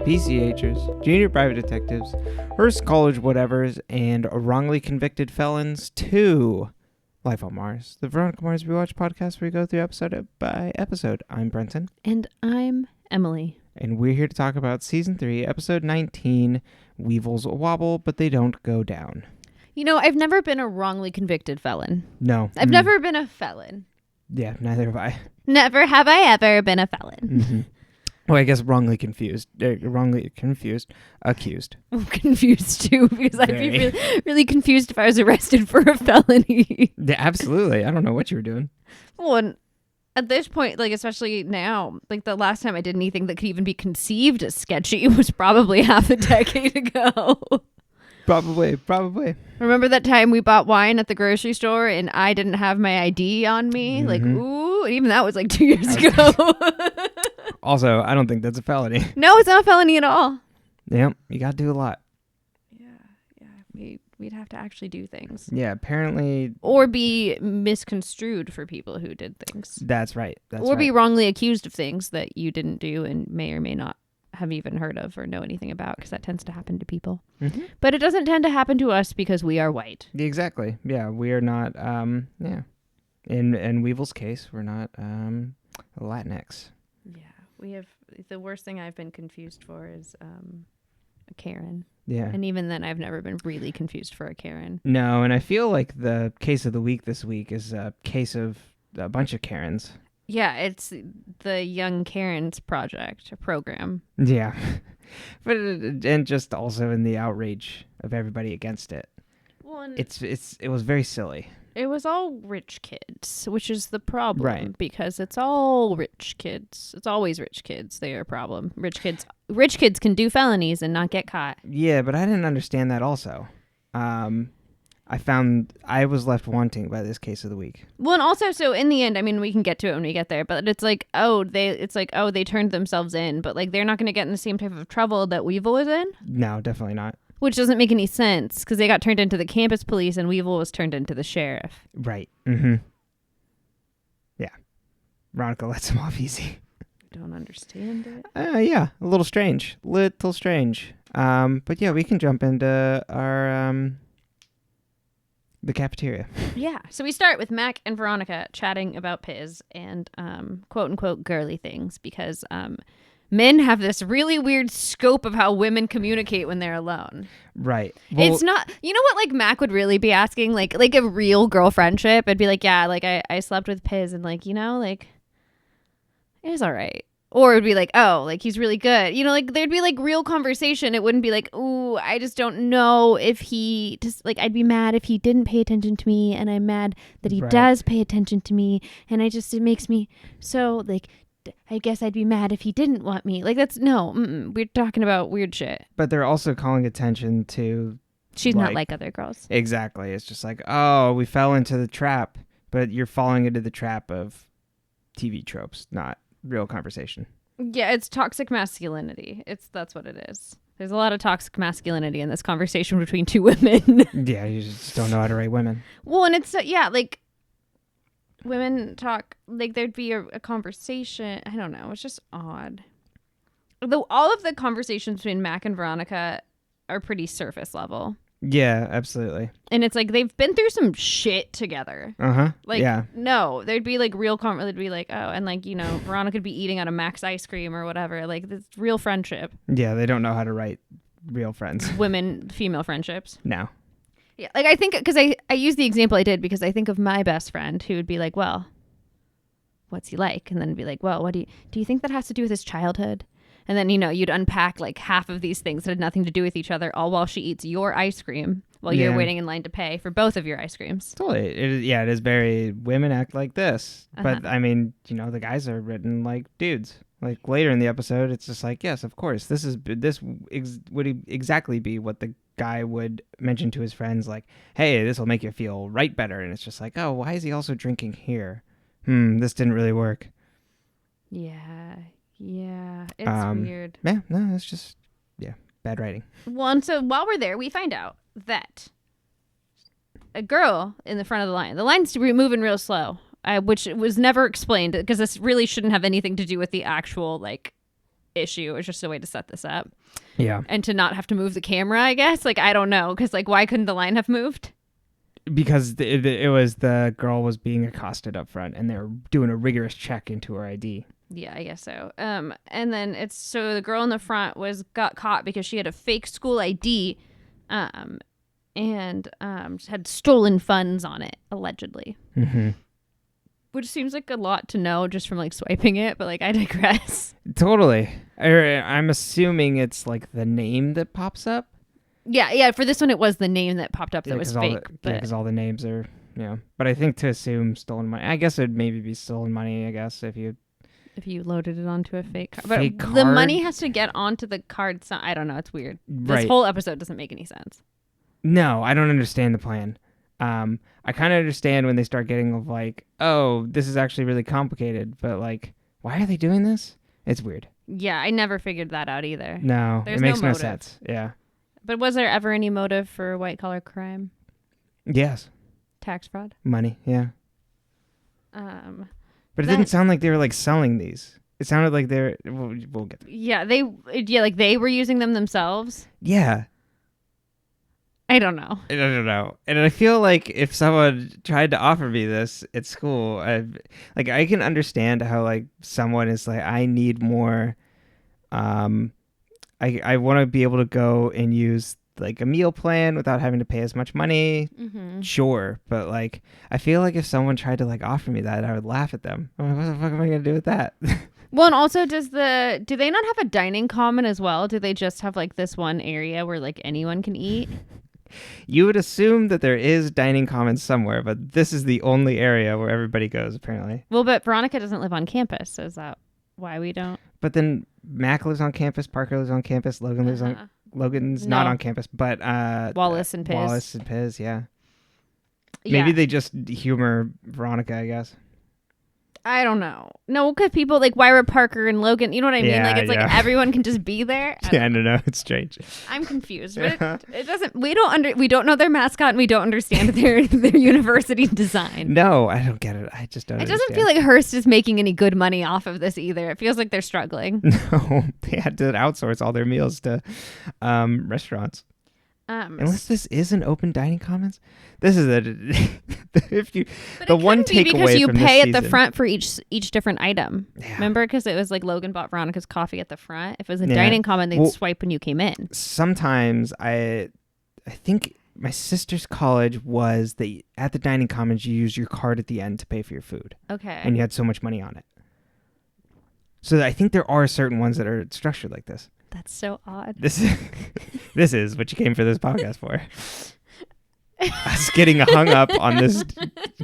PCHers, junior private detectives, Hearst college whatevers, and wrongly convicted felons to Life on Mars, the Veronica Mars Rewatch podcast where we go through episode by episode. I'm Brenton. And I'm Emily. And we're here to talk about Season 3, Episode 19, Weevils Wobble, but they don't go down. You know, I've never been a wrongly convicted felon. No. I've never been a felon. Yeah, neither have I. Never have I ever been a felon. Mm-hmm. Well, I guess wrongly confused. Accused. I'm confused too, because I'd be really confused if I was arrested for a felony. Yeah, absolutely. I don't know what you were doing. Well, and at this point, like, especially now, like, the last time I did anything that could even be conceived as sketchy was probably half a decade ago. Probably. Remember that time we bought wine at the grocery store and I didn't have my ID on me? Mm-hmm. Like, ooh, and even that was like 2 years ago. Also, I don't think that's a felony. No, it's not a felony at all. Yeah, you got to do a lot. Yeah. We'd have to actually do things. Yeah, apparently. Or be misconstrued for people who did things. That's right. Or be wrongly accused of things that you didn't do and may or may not have even heard of or know anything about, because that tends to happen to people. Mm-hmm. But it doesn't tend to happen to us because we are white. Exactly. Yeah, we are not, In Weevil's case, we're not Latinx. Yeah, we have, the worst thing I've been confused for is a Karen. Yeah. And even then, I've never been really confused for a Karen. No, and I feel like the case of the week this week is a case of a bunch of Karens. Yeah, it's the Young Karens program. Yeah. But and just also in the outrage of everybody against it. Well, it was very silly. It was all rich kids, which is the problem. Right. Because it's all rich kids. It's always rich kids. They are a problem. Rich kids can do felonies and not get caught. Yeah, but I didn't understand that also. I was left wanting by this case of the week. Well, and also, so in the end, I mean, we can get to it when we get there, but it's like, they turned themselves in, but like they're not going to get in the same type of trouble that Weevil was in. No, definitely not. Which doesn't make any sense, because they got turned into the campus police and Weevil was turned into the sheriff. Right. Mm-hmm. Yeah. Veronica lets him off easy. Don't understand it. Yeah, a little strange. But yeah, we can jump into our the cafeteria. Yeah. So we start with Mac and Veronica chatting about Piz and quote unquote girly things, because men have this really weird scope of how women communicate when they're alone. Right. Well, it's not, you know what, like, Mac would really be asking, like a real girl friendship. It'd be like, yeah, like I slept with Piz and like, you know, like it was all right. Or it'd be like, oh, like he's really good. You know, like there'd be like real conversation. It wouldn't be like, ooh, I just don't know if he just, like, I'd be mad if he didn't pay attention to me, and I'm mad that he does pay attention to me, and it makes me so, like, I guess I'd be mad if he didn't want me. Like, that's, no, we're talking about weird shit. But they're also calling attention to... She's not like other girls. Exactly. It's just like, oh, we fell into the trap. But you're falling into the trap of TV tropes, not real conversation. Yeah, it's toxic masculinity. That's what it is. There's a lot of toxic masculinity in this conversation between two women. Yeah, you just don't know how to rate women. Well, and it's, like... Women talk, like, there'd be a conversation. I don't know. It's just odd. Though all of the conversations between Mac and Veronica are pretty surface level. Yeah, absolutely. And it's like they've been through some shit together. Uh-huh. Like, yeah. No, there'd be like real they'd be like, oh, and like, you know, Veronica would be eating out of Mac's ice cream or whatever. Like, this real friendship. Yeah, they don't know how to write real friends. Female friendships. No. Yeah, like I think, because I use the example I did because I think of my best friend who would be like, well, what's he like? And then be like, well, do you think that has to do with his childhood? And then, you know, you'd unpack like half of these things that had nothing to do with each other, all while she eats your ice cream while you're waiting in line to pay for both of your ice creams. Totally. It is very women act like this. But I mean, you know, the guys are written like dudes. Like later in the episode, it's just like, yes, of course, this would exactly be what the guy would mention to his friends, like, hey, this will make you feel right better. And it's just like, oh, why is he also drinking here? This didn't really work. Yeah, it's weird. Yeah, no, it's just, bad writing. Well, and so while we're there, we find out that a girl in the front of the line's moving real slow, which was never explained, because this really shouldn't have anything to do with the actual, like, issue. It was just a way to set this up. Yeah. And to not have to move the camera, I guess. Like, I don't know. Because, like, why couldn't the line have moved? Because it was the girl was being accosted up front, and they were doing a rigorous check into her ID. Yeah, I guess so. And then so the girl in the front got caught because she had a fake school ID, and had stolen funds on it, allegedly. Mm-hmm. Which seems like a lot to know just from like swiping it, but like I digress. Totally. I'm assuming it's like the name that pops up. Yeah. For this one, it was the name that popped up that was fake. Because all the names are, But I think to assume stolen money, I guess it'd maybe be stolen money. I guess if you loaded it onto a fake card, but the money has to get onto the card. So I don't know. It's weird. This whole episode doesn't make any sense. No, I don't understand the plan. I kind of understand when they start getting of like, oh, this is actually really complicated, but like, why are they doing this? It's weird. Yeah, I never figured that out either. No, it makes no sense. Yeah. But was there ever any motive for white collar crime? Yes. Tax fraud? Money, yeah. But it didn't sound like they were like selling these. It sounded like we'll get there. Yeah, like they were using them themselves. Yeah. I don't know. And I feel like if someone tried to offer me this at school, I can understand how like someone is like, I need more. I want to be able to go and use like a meal plan without having to pay as much money. Mm-hmm. Sure. But like, I feel like if someone tried to like offer me that, I would laugh at them. I'm like, what the fuck am I going to do with that? Well, and also do they not have a dining common as well? Do they just have like this one area where like anyone can eat? You would assume that there is dining commons somewhere, but this is the only area where everybody goes, apparently. Well, but Veronica doesn't live on campus, so is that why we don't? But then Mac lives on campus, Parker lives on campus, Logan lives on... Logan's not on campus, but... Wallace and Piz, yeah. Maybe they just humor Veronica, I guess. I don't know. No, because people like, why were Parker and Logan? You know what I mean? Yeah, like, it's like everyone can just be there. I don't know. It's strange. I'm confused. But it doesn't. We don't know their mascot, and we don't understand their university design. No, I don't get it. I just don't. It doesn't feel like Hearst is making any good money off of this either. It feels like they're struggling. No, they had to outsource all their meals to restaurants. Unless this is an open dining commons, this is the one takeaway because you from pay this at the front for each different item. Yeah. Remember, because it was like Logan bought Veronica's coffee at the front. If it was a dining common, they'd swipe when you came in. Sometimes I think my sister's college was that at the dining commons you use your card at the end to pay for your food. Okay. And you had so much money on it. So I think there are certain ones that are structured like this. That's so odd. This is what you came for this podcast for. Us getting hung up on this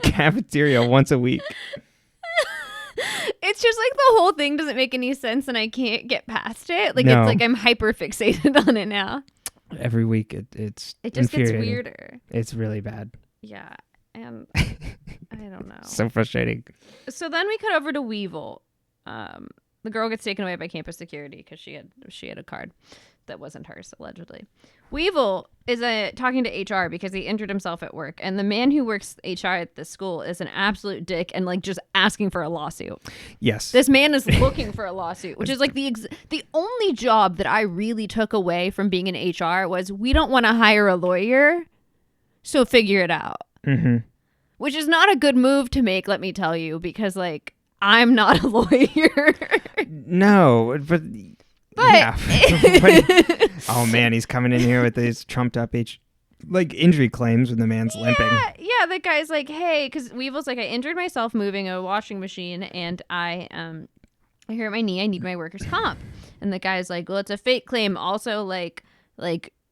cafeteria once a week. It's just like the whole thing doesn't make any sense and I can't get past it. Like, It's like I'm hyper fixated on it now. Every week it just gets weirder. It's really bad. Yeah. And I don't know. So frustrating. So then we cut over to Weevil. The girl gets taken away by campus security because she had a card that wasn't hers, allegedly. Weevil is talking to HR because he injured himself at work, and the man who works HR at the school is an absolute dick and like just asking for a lawsuit. Yes, this man is looking for a lawsuit, which is like the only job that I really took away from being in HR was we don't want to hire a lawyer, so figure it out. Mm-hmm. Which is not a good move to make, let me tell you, because like. I'm not a lawyer. No, but yeah. Oh man, he's coming in here with these trumped up injury claims when the man's limping. Yeah, the guy's like, hey, because Weevil's like, I injured myself moving a washing machine, and I hurt my knee. I need my workers' comp. And the guy's like, well, it's a fake claim. Also, like.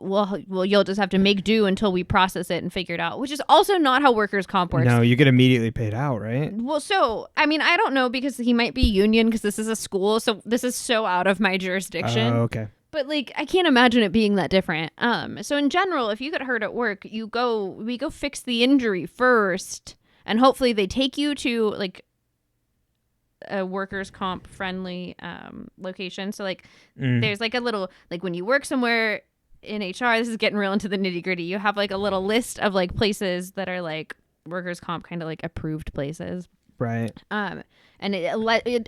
Well, you'll just have to make do until we process it and figure it out, which is also not how workers' comp works. No, you get immediately paid out, right? Well, so, I mean, I don't know because he might be union because this is a school, so this is so out of my jurisdiction. Oh, okay. But, like, I can't imagine it being that different. So in general, if you get hurt at work, we go fix the injury first, and hopefully they take you to, like, a workers' comp friendly location. So, like, there's, like, a little, like, when you work somewhere in HR, this is getting real into the nitty gritty. You have like a little list of like places that are like workers' comp kind of like approved places Right. And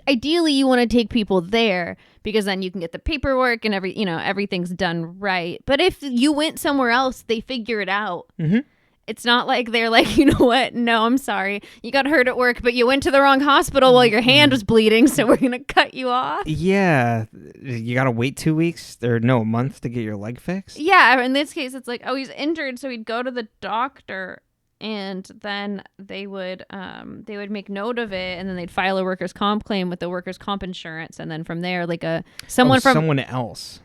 ideally you want to take people there because then you can get the paperwork and everything's done right. But if you went somewhere else, they figure it out. Mm-hmm. It's not like they're like, you know what? No, I'm sorry. You got hurt at work, but you went to the wrong hospital while your hand was bleeding, so we're going to cut you off. Yeah. You got to wait 2 weeks or no, a month to get your leg fixed? Yeah. In this case, it's like, oh, he's injured, so he'd go to the doctor, and then they would make note of it, and then they'd file a workers' comp claim with the workers' comp insurance, and then from there, like someone else.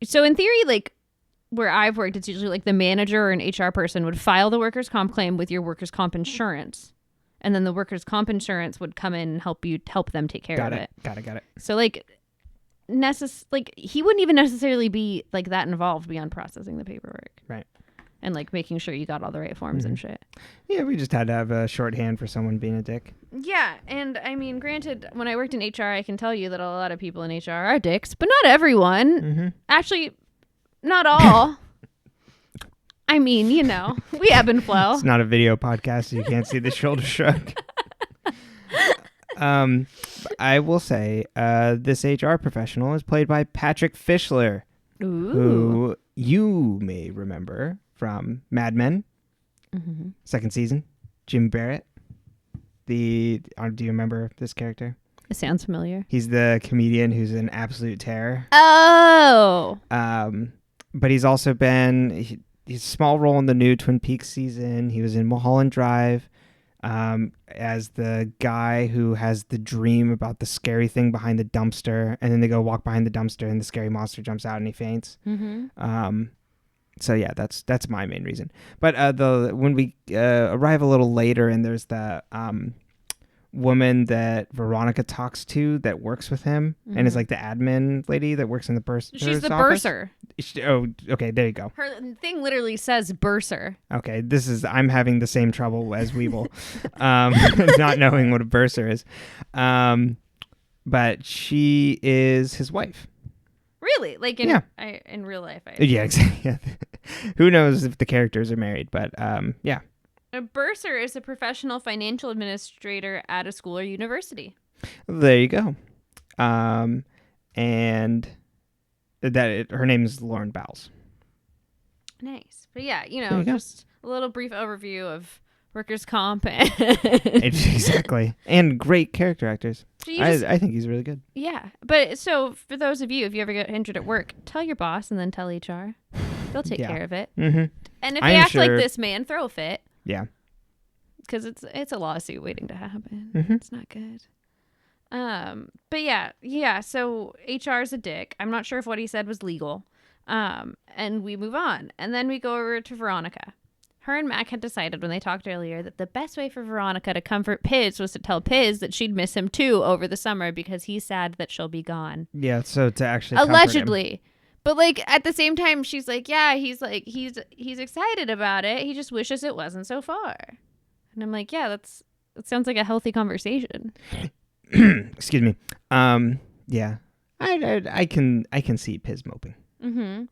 So in theory, like, where I've worked, it's usually like the manager or an HR person would file the workers' comp claim with your workers' comp insurance. And then the workers' comp insurance would come in and help them take care of it. Got it. So like he wouldn't even necessarily be like that involved beyond processing the paperwork. Right. And like making sure you got all the right forms and shit. Yeah, we just had to have a shorthand for someone being a dick. Yeah, and I mean, granted, when I worked in HR, I can tell you that a lot of people in HR are dicks, but not everyone. Mm-hmm. Actually, not all. I mean, we ebb and flow. It's not a video podcast, so you can't see the shoulder shrug. I will say this HR professional is played by Patrick Fischler, who you may remember from Mad Men, second season. Jim Barrett. Do you remember this character? It sounds familiar. He's the comedian who's an absolute terror. Oh. But he's also been he's a small role in the new Twin Peaks season. He was in Mulholland Drive as the guy who has the dream about the scary thing behind the dumpster, and then they go walk behind the dumpster, and the scary monster jumps out and he faints. Mm-hmm. So yeah, that's my main reason. But when we arrive a little later, and there's the woman that Veronica talks to that works with him, and is like the admin lady that works in the bursar. She's the office. bursar. Oh, okay, there you go. Her thing literally says bursar. Okay, I'm having the same trouble as Weeble, not knowing what a bursar is. But she is his wife. Really? Like in real life? Yeah, exactly. Yeah. Who knows if the characters are married, but yeah. A bursar is a professional financial administrator at a school or university. There you go. And her name is Lauren Bowles. Nice. But yeah, just a little brief overview of workers' comp. Exactly. And great character actors. So I think he's really good. Yeah. But so for those of you, if you ever get injured at work, tell your boss and then tell HR. They'll take care of it. Mm-hmm. And if they act like this man, throw a fit. Yeah. Because it's a lawsuit waiting to happen. Mm-hmm. It's not good. But yeah. So HR is a dick. I'm not sure if what he said was legal. And we move on, and then we go over to Veronica. Her and Mac had decided when they talked earlier that the best way for Veronica to comfort Piz was to tell Piz that she'd miss him too over the summer because he's sad that she'll be gone. Yeah. So to actually allegedly. But like at the same time, she's like, yeah, he's excited about it. He just wishes it wasn't so far. And I'm like, yeah, that sounds like a healthy conversation. Excuse me. Yeah, I can see Piz moping. Mm-hmm.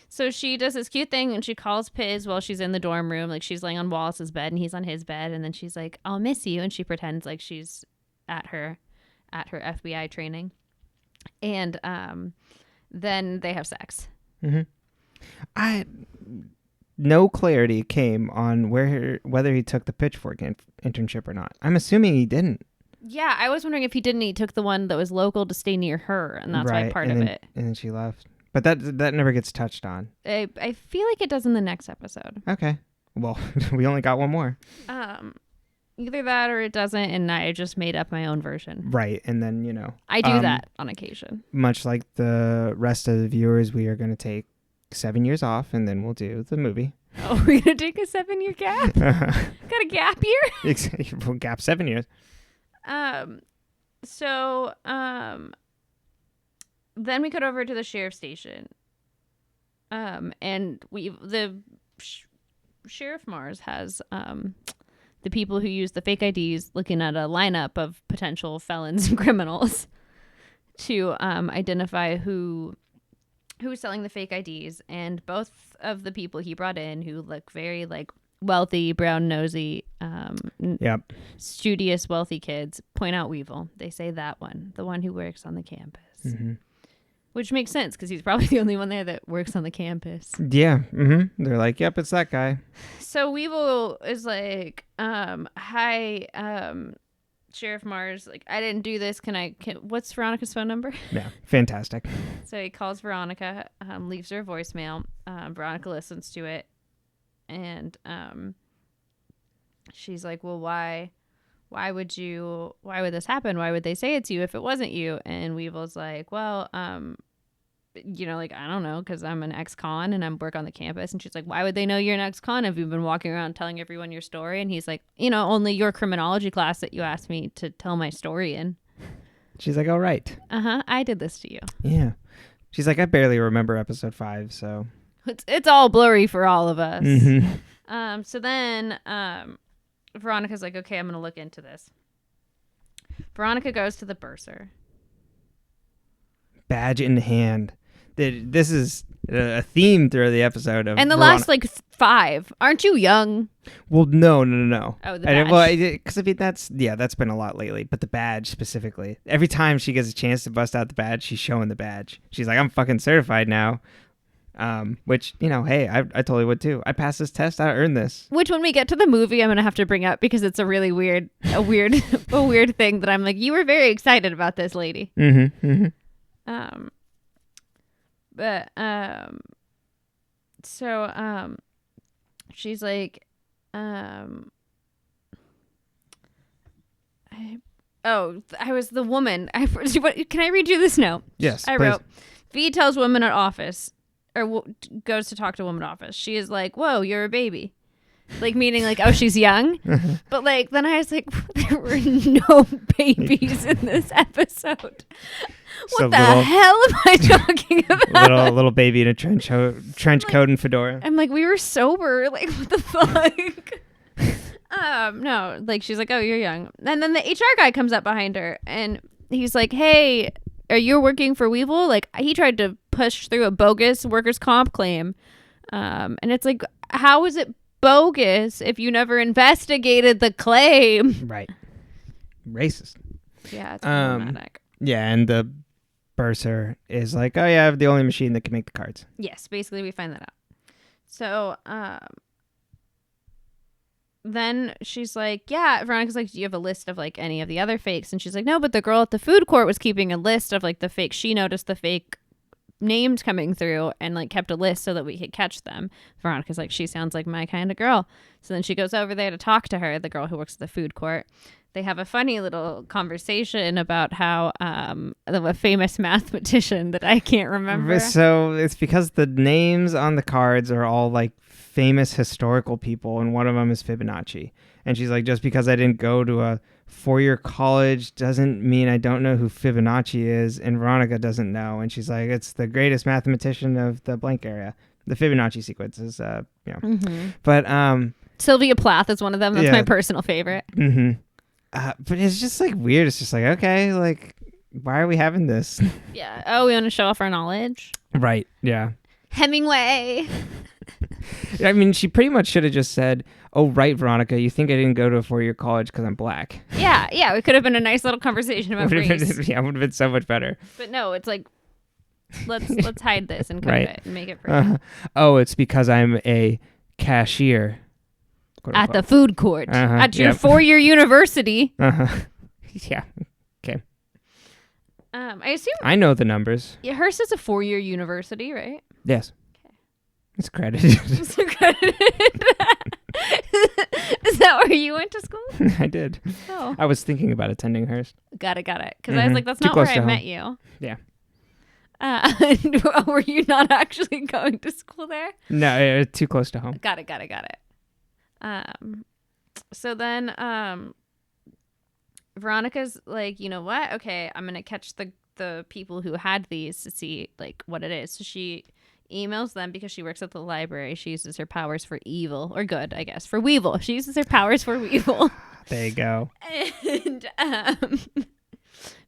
So she does this cute thing and she calls Piz while she's in the dorm room. Like she's laying on Wallace's bed and he's on his bed. And then she's like, I'll miss you. And she pretends like she's at her FBI training. And then they have sex. Mm-hmm. No clarity came on whether he took the Pitchfork internship or not. I'm assuming he didn't. Yeah, I was wondering if he didn't. He took the one that was local to stay near her, and that's why part of it. And then she left. But that never gets touched on. I feel like it does in the next episode. Okay. Well, we only got one more. Either that or it doesn't, and I just made up my own version. Right, and then, I do that on occasion. Much like the rest of the viewers, we are going to take 7 years off, and then we'll do the movie. Oh, we're going to take a 7-year gap? Got a gap year? We'll gap 7 years. So, then we cut over to the sheriff's station. And Sheriff Mars has, the people who use the fake IDs looking at a lineup of potential felons and criminals to, identify who's selling the fake IDs. And both of the people he brought in who look very like wealthy, brown nosy, Yep. studious, wealthy kids point out Weevil. They say that one, the one who works on the campus. Mm-hmm. Which makes sense because he's probably the only one there that works on the campus. Yeah. Mm-hmm. They're like, yep, it's that guy. So Weevil is like, hi, Sheriff Mars, like, I didn't do this. What's Veronica's phone number? Yeah. Fantastic. So he calls Veronica, leaves her a voicemail. Veronica listens to it. And she's like, well, why would this happen? Why would they say it's you if it wasn't you? And Weevil's like, well, like, I don't know, because I'm an ex-con and I'm work on the campus. And she's like, why would they know you're an ex-con if you've been walking around telling everyone your story? And he's like, only your criminology class that you asked me to tell my story in. She's like, oh, right. I did this to you. Yeah. She's like, I barely remember episode 5, so. It's all blurry for all of us. Mm-hmm. So then Veronica's like, okay, I'm going to look into this. Veronica goes to the bursar. Badge in hand. This is a theme through the episode of and the last 5. Aren't you young? Well, no. Oh, the badge. Because that's been a lot lately. But the badge specifically, every time she gets a chance to bust out the badge, she's showing the badge. She's like, I'm fucking certified now. Which, hey, I totally would too. I passed this test. I earned this. Which, when we get to the movie, I'm gonna have to bring up because it's a really weird thing that I'm like, you were very excited about this, lady. Mm-hmm. Mm-hmm. She's like, I was the woman. Can I read you this note? Yes, I please. wrote, V tells woman at office, or goes to talk to woman at office. She is like, whoa, you're a baby. Like, meaning like, oh, she's young. But like, then I was like, there were no babies in this episode. What the hell am I talking about? Little baby in a trench coat and fedora. I'm like, we were sober. Like, what the fuck? No, like, she's like, oh, you're young. And then the HR guy comes up behind her and he's like, hey, are you working for Weevil? Like, he tried to push through a bogus workers' comp claim. And it's like, how is it bogus if you never investigated the claim? Right. Racist. Yeah, it's problematic. Yeah, and the bursar is like, oh yeah, I have the only machine that can make the cards. Yes, basically we find that out. So then she's like, yeah, Veronica's like, do you have a list of like any of the other fakes? And she's like, no, but the girl at the food court was keeping a list of like the fakes. She noticed the fake names coming through and like kept a list so that we could catch them. Veronica's like, she sounds like my kind of girl. So then she goes over there to talk to her, the girl who works at the food court. They have a funny little conversation about how a famous mathematician that I can't remember. So it's because the names on the cards are all like famous historical people, and one of them is Fibonacci. And she's like, just because I didn't go to a 4-year college doesn't mean I don't know who Fibonacci is. And Veronica doesn't know. And she's like, it's the greatest mathematician of the blank area. The Fibonacci sequence is, Mm-hmm. But Sylvia Plath is one of them. That's my personal favorite. Mm-hmm. But it's just like weird. It's just like, okay, like, why are we having this? Yeah. Oh, we want to show off our knowledge. Right. Yeah. Hemingway. I mean, she pretty much should have just said, oh, right, Veronica, you think I didn't go to a 4-year college because I'm black. Yeah. Yeah. It could have been a nice little conversation about race. Yeah, it would have been so much better. But no, it's like, let's hide this and cut it and make it pretty. Oh, it's because I'm a cashier. At the food court. At your 4-year university. Yeah. Okay. I assume. I know the numbers. Yeah, Hearst is a 4-year university, right? Yes. Okay. It's credited. It's accredited. Is that where you went to school? I did. Oh. I was thinking about attending Hearst. Got it. Because I was like, that's not where I met you. Yeah. Were you not actually going to school there? No, too close to home. Got it. So then Veronica's like, you know what? Okay, I'm gonna catch the people who had these to see like what it is. So she emails them because she works at the library. She uses her powers for evil or good, I guess, for Weevil. She uses her powers for Weevil. There you go. And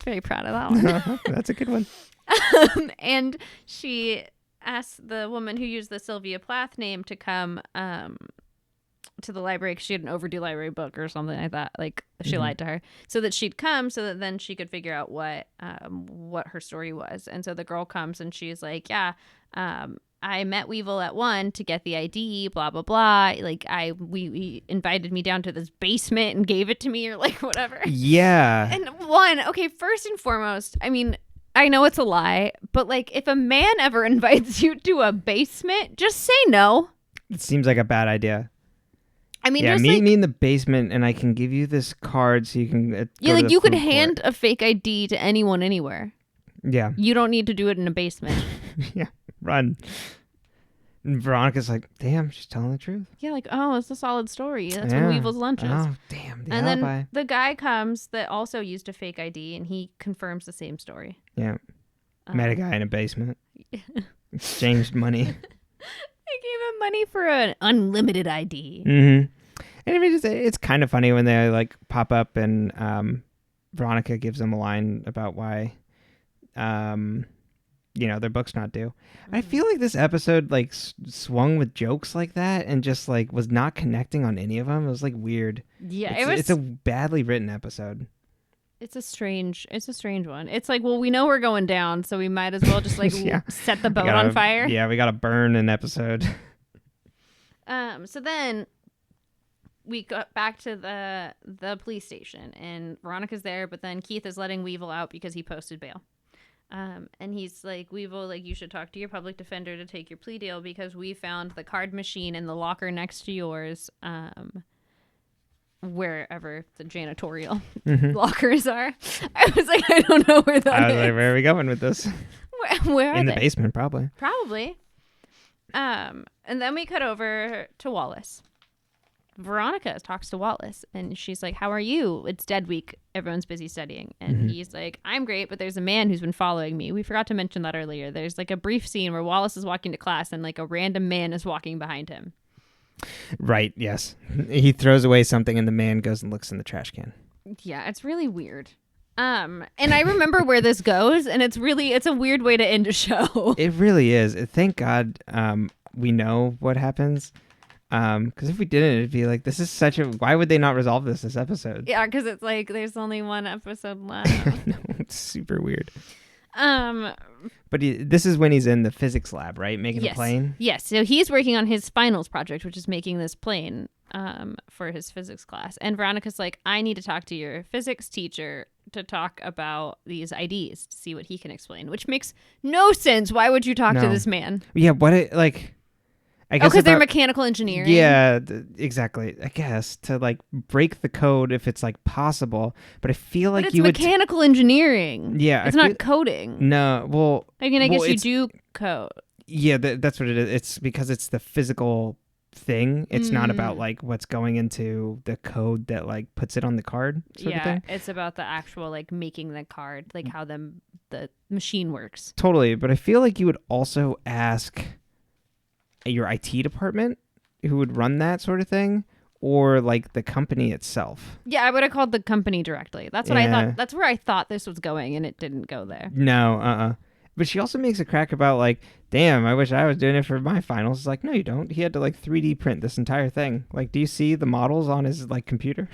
very proud of that one. That's a good one. And she asks the woman who used the Sylvia Plath name to come to the library because she had an overdue library book or something like that. Like she Mhm. lied to her so that she'd come so that then she could figure out what her story was. And so the girl comes and she's like, yeah, I met Weevil at 1 to get the ID, blah, blah, blah. Like we invited me down to this basement and gave it to me or like whatever. Yeah. And okay, first and foremost, I mean, I know it's a lie, but like if a man ever invites you to a basement, just say no. It seems like a bad idea. I mean, Yeah, just meet like, me in the basement and I can give you this card so you can go yeah, to like the you could food court. hand a fake ID to anyone anywhere. Yeah. You don't need to do it in a basement. Yeah. Run. And Veronica's like, damn, she's telling the truth. Yeah, like, oh, it's a solid story. That's Yeah. when Weevil's lunch is. Oh, damn. The And alibi. then the guy comes that also used a fake ID and he confirms the same story. Yeah. Met a guy in a basement. Exchanged money. They gave him money for an unlimited ID. Mm-hmm. And I mean, it's kind of funny when they like pop up and Veronica gives them a line about why, their book's not due. I feel like this episode like swung with jokes like that and just like was not connecting on any of them. It was like weird. Yeah, It's a badly written episode. It's a strange one. It's like, well, we know we're going down, so we might as well just like Yeah. set the boat on fire. Yeah, we got to burn an episode. So then we got back to the police station and Veronica's there, but then Keith is letting Weevil out because he posted bail. And he's like, Weevil, like, you should talk to your public defender to take your plea deal because we found the card machine in the locker next to yours, wherever the janitorial lockers are. I was like, I don't know where that I was is. like, where are we going with this? Where are In they? the basement, probably. Probably. And then we cut over to Wallace. Veronica talks to Wallace and she's like, how are you? It's dead week. Everyone's busy studying. And he's like, I'm great, but there's a man who's been following me. We forgot to mention that earlier. There's like a brief scene where Wallace is walking to class and like a random man is walking behind him. Right, yes. He throws away something and the man goes and looks in the trash can. Yeah, it's really weird. And I remember where this goes, and it's a weird way to end a show. It really is. Thank God we know what happens. Because if we didn't, it'd be like, this is why would they not resolve this episode? Yeah, because it's like there's only one episode left. No, it's super weird. But this is when he's in the physics lab, right? Making yes. a plane? Yes. So he's working on his finals project, which is making this plane for his physics class. And Veronica's like, I need to talk to your physics teacher to talk about these IDs to see what he can explain, which makes no sense. Why would you talk to this man? Yeah, I guess because they're mechanical engineering. Yeah, exactly. I guess to like break the code if it's like possible, but I feel like it's mechanical engineering. Yeah, it's not coding. No, well, I mean, I guess you do code. Yeah, that's what it is. It's because it's the physical thing. It's not about like what's going into the code that like puts it on the card. Sort of thing. It's about the actual like making the card, like how the machine works. Totally, but I feel like you would also ask your IT department who would run that sort of thing, or like the company itself. Yeah, I would have called the company directly. That's what I thought. That's where I thought this was going, and it didn't go there. No, But she also makes a crack about like, damn, I wish I was doing it for my finals. It's like, no, you don't. He had to like 3D print this entire thing. Like, do you see the models on his like computer?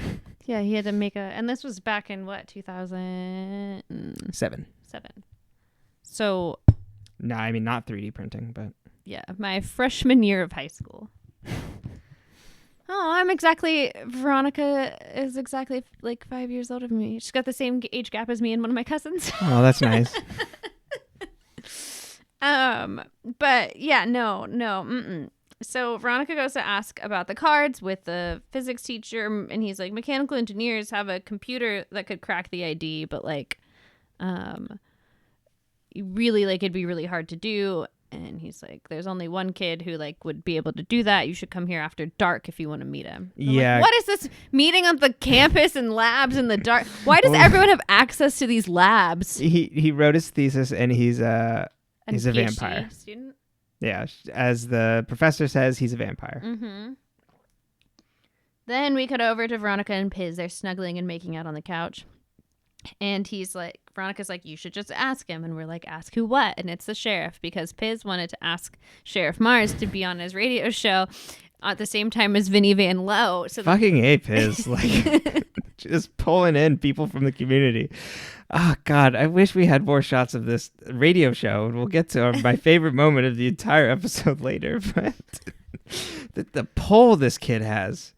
Yeah, he had to make and this was back in what, 2007. So. No, I mean, not 3D printing, but. Yeah, my freshman year of high school. Veronica is exactly like 5 years older than me. She's got the same age gap as me and one of my cousins. Oh, that's nice. But yeah, no. So Veronica goes to ask about the cards with the physics teacher, and he's like, mechanical engineers have a computer that could crack the ID, but like, really, like, it'd be really hard to do. And he's like, there's only one kid who like would be able to do that. You should come here after dark if you want to meet him. Yeah. Like, what is this meeting on the campus and labs in the dark? Why does everyone have access to these labs? He wrote his thesis and he's a PhD vampire student. Yeah, as the professor says, he's a vampire. Mm-hmm. Then we cut over to Veronica and Piz. They're snuggling and making out on the couch. And Veronica's like, you should just ask him. And we're like, ask who what? And it's the sheriff, because Piz wanted to ask Sheriff Mars to be on his radio show. at the same time as Vinny Van Lowe. So fucking ape is like just pulling in people from the community. Oh God, I wish we had more shots of this radio show. We'll get to my favorite moment of the entire episode later. But the pull this kid has,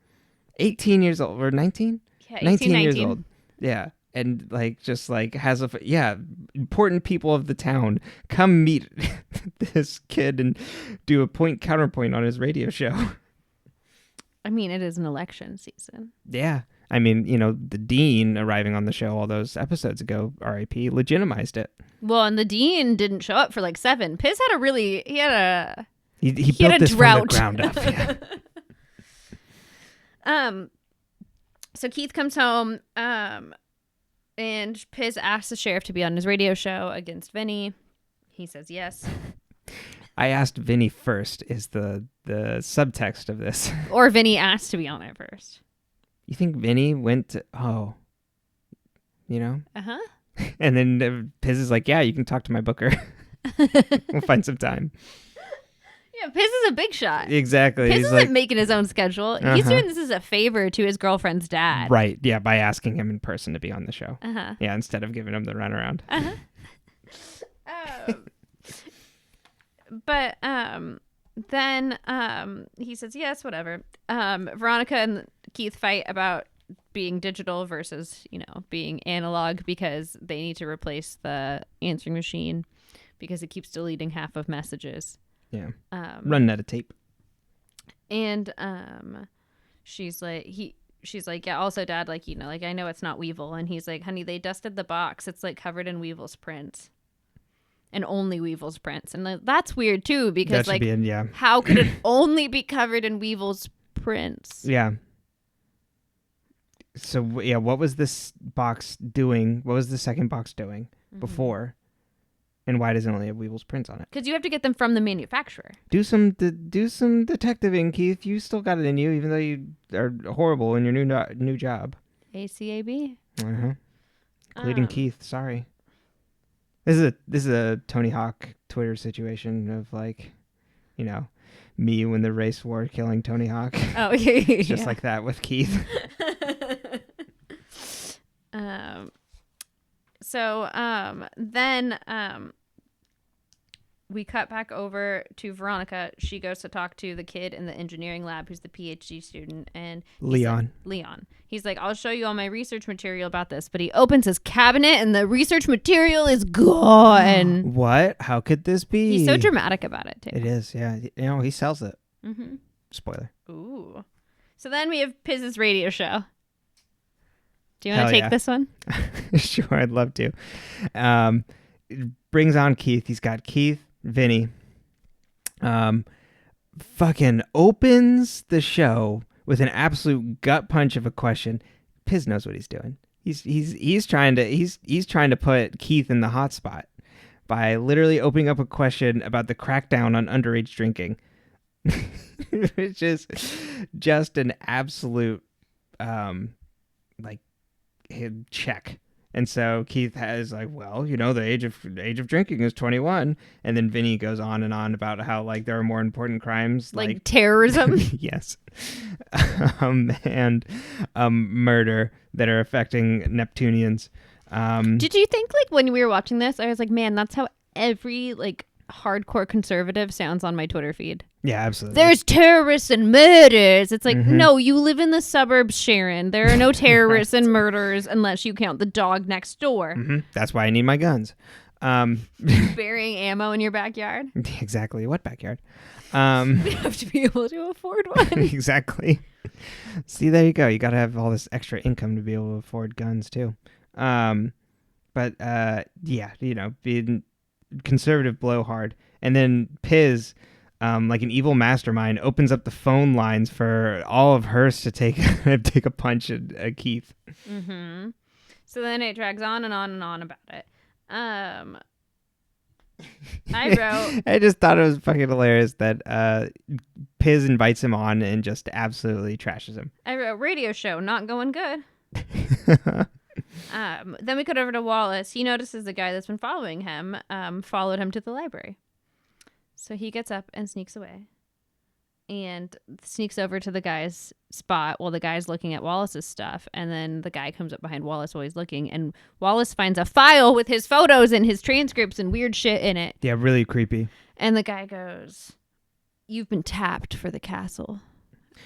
18 years old or 19? Yeah, 19 years 19. old. Yeah. And like just like has important people of the town come meet this kid and do a counterpoint on his radio show. I mean, it is an election season. Yeah. I mean, the dean arriving on the show all those episodes ago, R.I.P., legitimized it. Well, and the dean didn't show up for like 7. Piz had He built had a this drought. from the ground up. Yeah. So Keith comes home, and Piz asks the sheriff to be on his radio show against Vinny. He says yes. I asked Vinny first is the subtext of this. Or Vinny asked to be on it first. You think Vinny went to, Uh-huh. And then Piz is like, yeah, you can talk to my booker. We'll find some time. Yeah, Piz is a big shot. Exactly. Piz He's isn't like, making his own schedule. He's doing this as a favor to his girlfriend's dad. right. Yeah, by asking him in person to be on the show. Uh-huh. Yeah, instead of giving him the runaround. Uh-huh. But then he says yes, whatever. Veronica and Keith fight about being digital versus being analog because they need to replace the answering machine because it keeps deleting half of messages. Yeah. Running out of tape. And she's like, yeah, also Dad, like I know it's not Weevil. And he's like, honey, they dusted the box. It's like covered in Weevil's prints. And only Weevil's prints. And that's weird too, because like, how could it only be covered in Weevil's prints? Yeah. So yeah, what was this box doing? What was the second box doing before? And why does it only have Weevil's prints on it? Because you have to get them from the manufacturer. Do some detectiving, Keith. You still got it in you, even though you are horrible in your new job. ACAB. Including Keith. Sorry. This is a Tony Hawk Twitter situation of like, me when the race war killing Tony Hawk. Oh yeah. It's just like that with Keith. Then we cut back over to Veronica. She goes to talk to the kid in the engineering lab who's the PhD student, and Leon. He's like, I'll show you all my research material about this, but he opens his cabinet and the research material is gone. What? How could this be? He's so dramatic about it too. It is, yeah. He sells it. Mm-hmm. Spoiler. Ooh. So then we have Piz's radio show. Do you want to take this one? Sure, I'd love to. It brings on Keith. He's got Keith, Vinny. Fucking opens the show with an absolute gut punch of a question. Piz knows what he's doing. He's trying to put Keith in the hot spot by literally opening up a question about the crackdown on underage drinking. Which is just an absolute check. And so Keith has like, well, the age of drinking is 21, and then Vinny goes on and on about how like there are more important crimes like terrorism, yes, and murder that are affecting Neptunians. Did you think like when we were watching this, I was like, man, that's how every like hardcore conservative sounds on my Twitter feed. Yeah, absolutely. There's terrorists and murders. It's like, no, you live in the suburbs, Sharon. There are no terrorists and murders unless you count the dog next door. That's why I need my guns. Burying ammo in your backyard. Exactly. What backyard? You have to be able to afford one. Exactly. See, there you go. You got to have all this extra income to be able to afford guns too. But being conservative blowhard, and then Piz, like an evil mastermind, opens up the phone lines for all of Hearst to take a punch at Keith. So then it drags on and on and on about it. I wrote, I just thought it was fucking hilarious that Piz invites him on and just absolutely trashes him. I wrote, radio show not going good. Then we cut over to Wallace. He notices the guy that's been following him followed him to the library. So he gets up and sneaks away. and sneaks over to the guy's spot while the guy's looking at Wallace's stuff. And then the guy comes up behind Wallace while he's looking, and Wallace finds a file with his photos and his transcripts and weird shit in it. Yeah, really creepy. And the guy goes, "You've been tapped for the castle."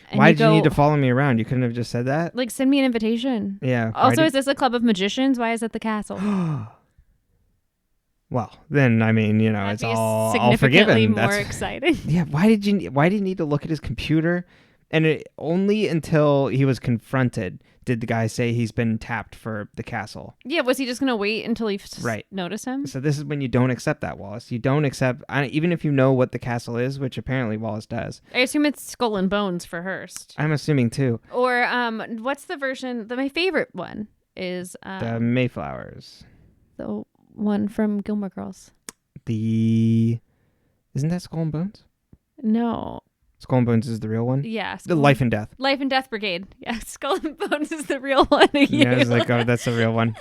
And Why did you need to follow me around? You couldn't have just said that? Like, send me an invitation. Yeah. Also, is this a club of magicians? Why is it the castle? Well, then, I mean, you know, That'd it's be all significantly forgiven. more exciting. Yeah, why did you need to look at his computer? And only until he was confronted did the guy say he's been tapped for the castle. Yeah, was he just going to wait until he noticed him? So this is when you don't accept that, Wallace. You don't accept, even if you know what the castle is, which apparently Wallace does. I assume it's Skull and Bones for Hearst. I'm assuming too. Or what's the version? My favorite one is the Mayflowers. The one from Gilmore Girls. Isn't that Skull and Bones? No. Skull and Bones is the real one? Yeah. The Life and Death. Life and Death Brigade. Yeah, Skull and Bones is the real one. Yeah, I was like, oh, that's the real one.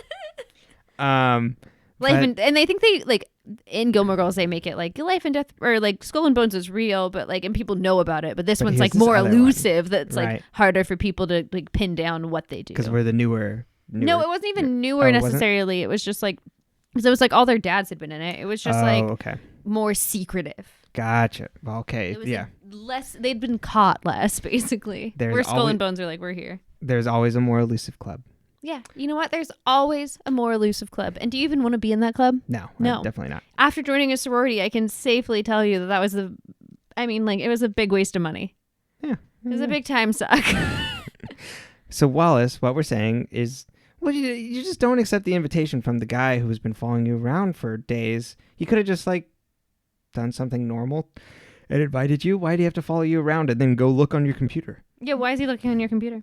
And I think they, like, in Gilmore Girls, they make it like Life and Death, or like Skull and Bones is real, but like, and people know about it. But this one's like more elusive. That's like harder for people to like pin down what they do. Because we're the newer. No, it wasn't even newer necessarily. It was just like, because it was like all their dads had been in it. It was just more secretive. Gotcha. Okay. It was less. They'd been caught less, basically. Where Skull and Bones are like, we're here. There's always a more elusive club. Yeah. You know what? There's always a more elusive club. And do you even want to be in that club? No, definitely not. After joining a sorority, I can safely tell you that was it was a big waste of money. Yeah. It was a big time suck. So Wallace, what we're saying is, well, you just don't accept the invitation from the guy who's been following you around for days. He could have just like done something normal and invited you. Why do you have to follow you around and then go look on your computer? Yeah, why is he looking on your computer?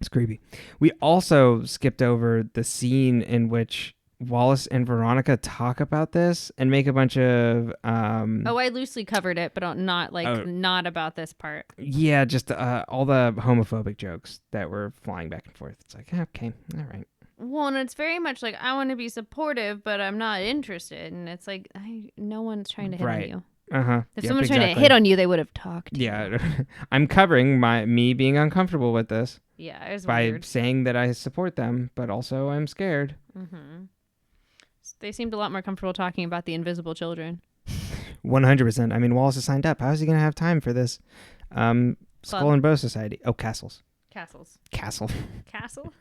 It's creepy. We also skipped over the scene in which Wallace and Veronica talk about this and make a bunch of I loosely covered it, but not about this part. Yeah, just all the homophobic jokes that were flying back and forth. It's like, okay, all right. Well, and it's very much like, I want to be supportive, but I'm not interested. And it's like, no one's trying to hit on you. Uh-huh. If someone's trying to hit on you, they would have talked. Yeah. I'm covering me being uncomfortable with this. Yeah, it was by weird. saying that I support them, but also I'm scared. Mm-hmm. They seemed a lot more comfortable talking about the invisible children. 100%. I mean, Wallace is signed up. How is he going to have time for this? Skull and Bow Society. Oh, castles. Castle. Castle.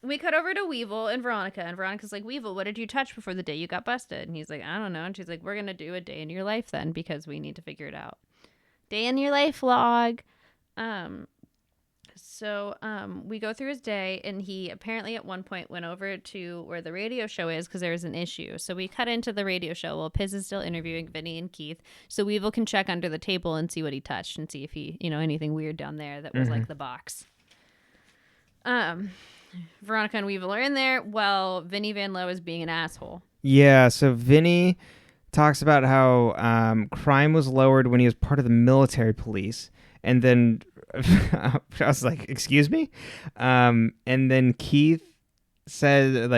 We cut over to Weevil and Veronica's like, Weevil, what did you touch before the day you got busted? And he's like, I don't know. And she's like, we're going to do a day in your life then, because we need to figure it out. Day in your life log. So we go through his day, and he apparently at one point went over to where the radio show is because there was an issue. So we cut into the radio show while Piz is still interviewing Vinny and Keith. So Weevil can check under the table and see what he touched and see if he, anything weird down there that was like the box. Veronica and Weevil are in there while Vinny Van Lowe is being an asshole. Yeah, so Vinny talks about how crime was lowered when he was part of the military police. And then I was like, excuse me? And then Keith said,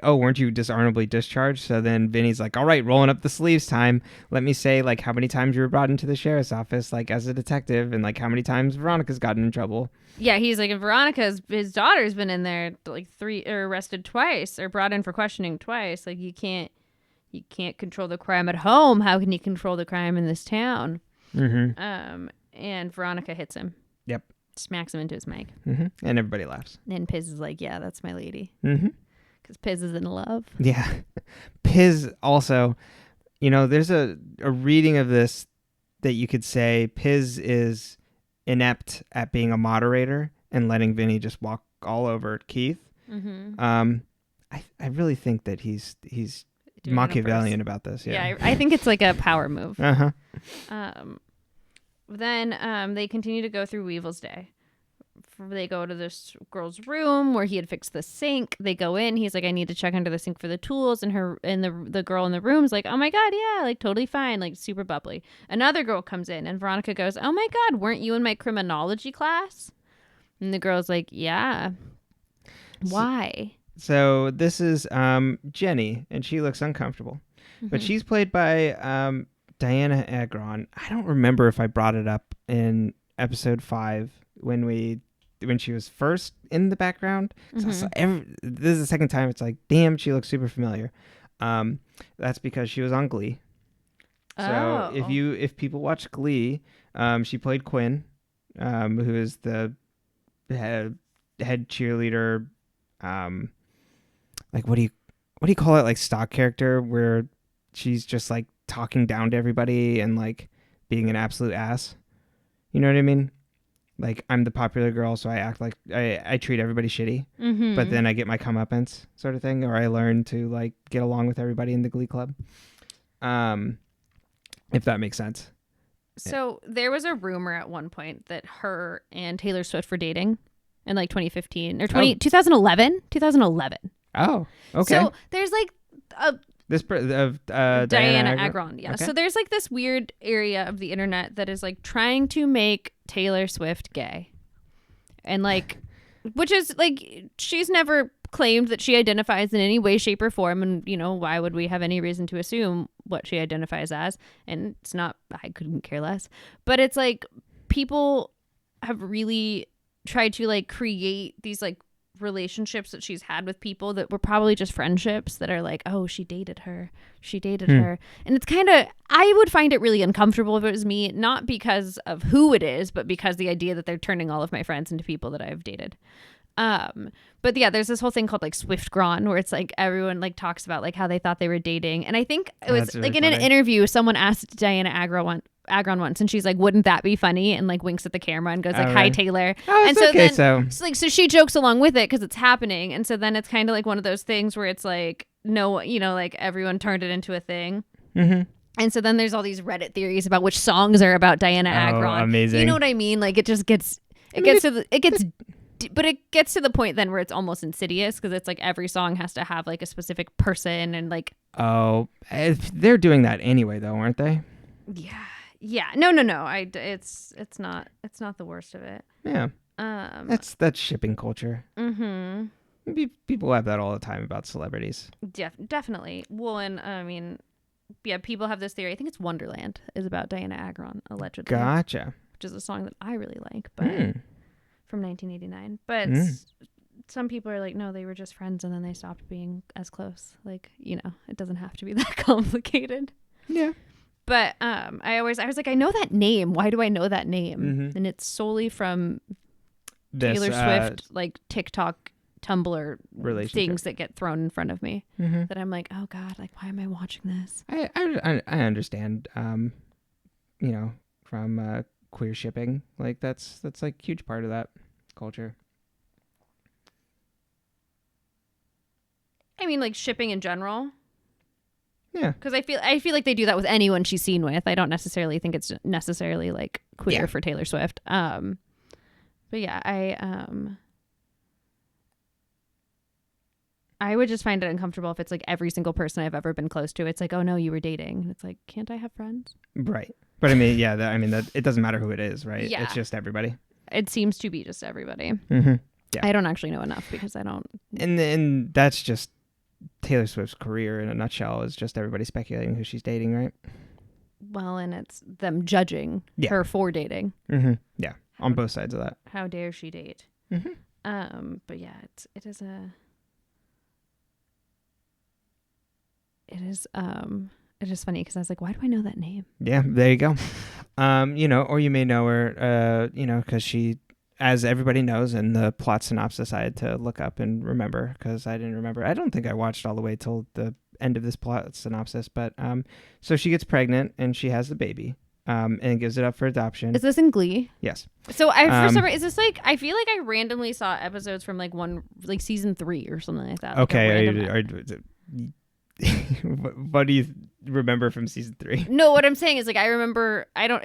oh, weren't you dishonorably discharged? So then Vinny's like, all right, rolling up the sleeves time. Let me say, like, how many times you were brought into the sheriff's office, like, as a detective, and, like, how many times Veronica's gotten in trouble. Yeah, he's like, and his daughter's been in there, like, arrested twice, or brought in for questioning twice. Like, you can't control the crime at home. How can you control the crime in this town? Mm-hmm. And Veronica hits him. Yep. Smacks him into his mic. Mm-hmm. And everybody laughs. And Piz is like, yeah, that's my lady. Mm-hmm. Because Piz is in love. Yeah. Piz also, there's a reading of this that you could say Piz is inept at being a moderator and letting Vinny just walk all over Keith. Mm-hmm. I really think that he's Machiavellian about this. Yeah, I think it's like a power move. Uh-huh. Then they continue to go through Weevil's day. They go to this girl's room where he had fixed the sink. They go in. He's like, I need to check under the sink for the tools. And the girl in the room's like, oh my God, yeah, like totally fine, like super bubbly. Another girl comes in and Veronica goes, oh my God, weren't you in my criminology class? And the girl's like, yeah. Why? So this is Jenny, and she looks uncomfortable. Mm-hmm. But she's played by Diana Agron. I don't remember if I brought it up in episode 5 when she was first in the background. Mm-hmm. This is the second time. It's like, damn, she looks super familiar. That's because she was on Glee. So if people watch Glee, she played Quinn, who is the head cheerleader. Like what do you call it? Like stock character where she's just like talking down to everybody and like being an absolute ass. You know what I mean? Like I'm the popular girl, so I act like I treat everybody shitty, Mm-hmm. but then I get my comeuppance sort of thing, or I learn to like get along with everybody in the Glee club. If that makes sense. So there was a rumor at one point that her and Taylor Swift were dating in like 2015 or 2011. 2011. Oh, okay. So there's like Diana Agron. Agron. Yeah. Okay. So there's like this weird area of the internet that is like trying to make Taylor Swift gay. And like, which is like, she's never claimed that she identifies in any way, shape, or form. And, you know, why would we have any reason to assume what she identifies as? And it's not, I couldn't care less. But it's like, people have really tried to like create these like relationships that she's had with people that were probably just friendships that are like, oh, she dated her. And it's kind of, I would find it really uncomfortable if it was me, not because of who it is, but because the idea that they're turning all of my friends into people that I've dated. But yeah, there's this whole thing called like Swift Gron where it's like everyone like talks about like how they thought they were dating. And I think it was really like in funny. an interview, someone asked Diana Agron once, and she's like, wouldn't that be funny? And like winks at the camera and goes like, hi, Right. Taylor. Oh, And it's so okay. then so she jokes along with it because it's happening. And so then it's kind of like one of those things where it's like, no, you know, like everyone turned it into a thing. Mm-hmm. And so then there's all these Reddit theories about which songs are about Diana Agron. Amazing. You know what I mean? Like it just gets, but it gets to the point then where it's almost insidious because it's like every song has to have like a specific person and like. Oh, they're doing that anyway, though, aren't they? Yeah. No. It's not the worst of it. Yeah. That's shipping culture. Mm-hmm. People have that all the time about celebrities. Definitely. Well, and I mean, yeah, people have this theory. I think it's Wonderland is about Diana Agron, allegedly. Gotcha. Which is a song that I really like, but from 1989. But some people are like, no, they were just friends and then they stopped being as close. Like, you know, it doesn't have to be that complicated. Yeah. But I was like, I know that name. Why do I know that name? Mm-hmm. And it's solely from Taylor Swift, like TikTok, Tumblr things that get thrown in front of me. Mm-hmm. That I'm like, oh God, like why am I watching this? I understand. You know, from queer shipping, like that's like a huge part of that culture. I mean, like shipping in general. Yeah, because I feel like they do that with anyone she's seen with. I don't necessarily think it's necessarily like queer for Taylor Swift. But yeah, I would just find it uncomfortable if it's like every single person I've ever been close to. It's like, oh no, you were dating, and it's like, can't I have friends? Right. But I mean, yeah, that it doesn't matter who it is, right? Yeah. It's just everybody. It seems to be just everybody. Mm-hmm. Yeah. I don't actually know enough because I don't. And that's just Taylor Swift's career in a nutshell is just everybody speculating who she's dating, right? Well, and it's them judging her for dating. Mm-hmm. Yeah, on both sides of that. How dare she date? Mm-hmm. But yeah, it is funny because I was like, why do I know that name? Yeah, there you go. You know, or you may know her, you know, because she, as everybody knows, in the plot synopsis I had to look up and remember because I didn't remember. I don't think I watched all the way till the end of this plot synopsis, but so she gets pregnant and she has the baby, and gives it up for adoption. Is this in Glee? Yes. So is this like, I feel like I randomly saw episodes from like season 3 or something like that. Okay. What do you remember from season 3? No, what I'm saying is like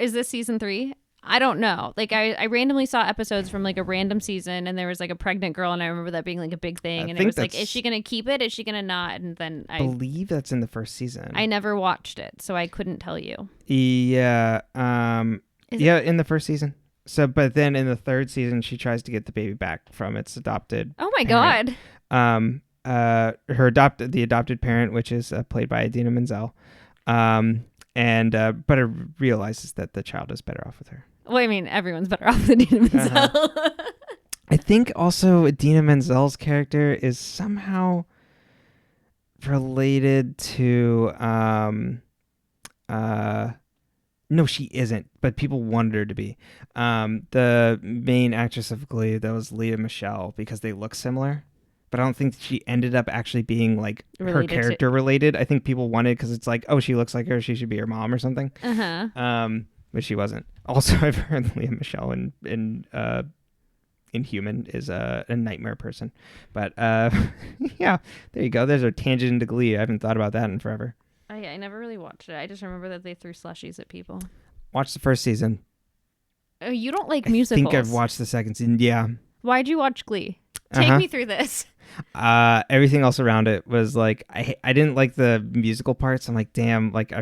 is this season 3? I don't know. Like I randomly saw episodes from like a random season and there was like a pregnant girl and I remember that being like a big thing and it was like, is she going to keep it? Is she going to not? And then I believe that's in the first season. I never watched it, so I couldn't tell you. Yeah. In the first season. So, but then in the third season, she tries to get the baby back from its adopted. Oh my parent. God. The adopted parent, which is played by Idina Menzel, and but it realizes that the child is better off with her. Well, I mean, everyone's better off than Idina Menzel. I think also Idina Menzel's character is somehow related to no, she isn't, but people wanted her to be. The main actress of Glee, that was Leah Michele, because they look similar. But I don't think she ended up actually being like her character related. I think people wanted, because it's like, oh, she looks like her, she should be her mom or something. But she wasn't. Also, I've heard Leah Michele in Inhuman is a nightmare person. But yeah, there you go. There's a tangent into Glee. I haven't thought about that in forever. Oh yeah, I never really watched it. I just remember that they threw slushies at people. Watch the first season. Oh, you don't like musicals? I think I've watched the second season. Yeah. Why'd you watch Glee? Take me through this. Everything else around it was like, I didn't like the musical parts. I'm like, damn, like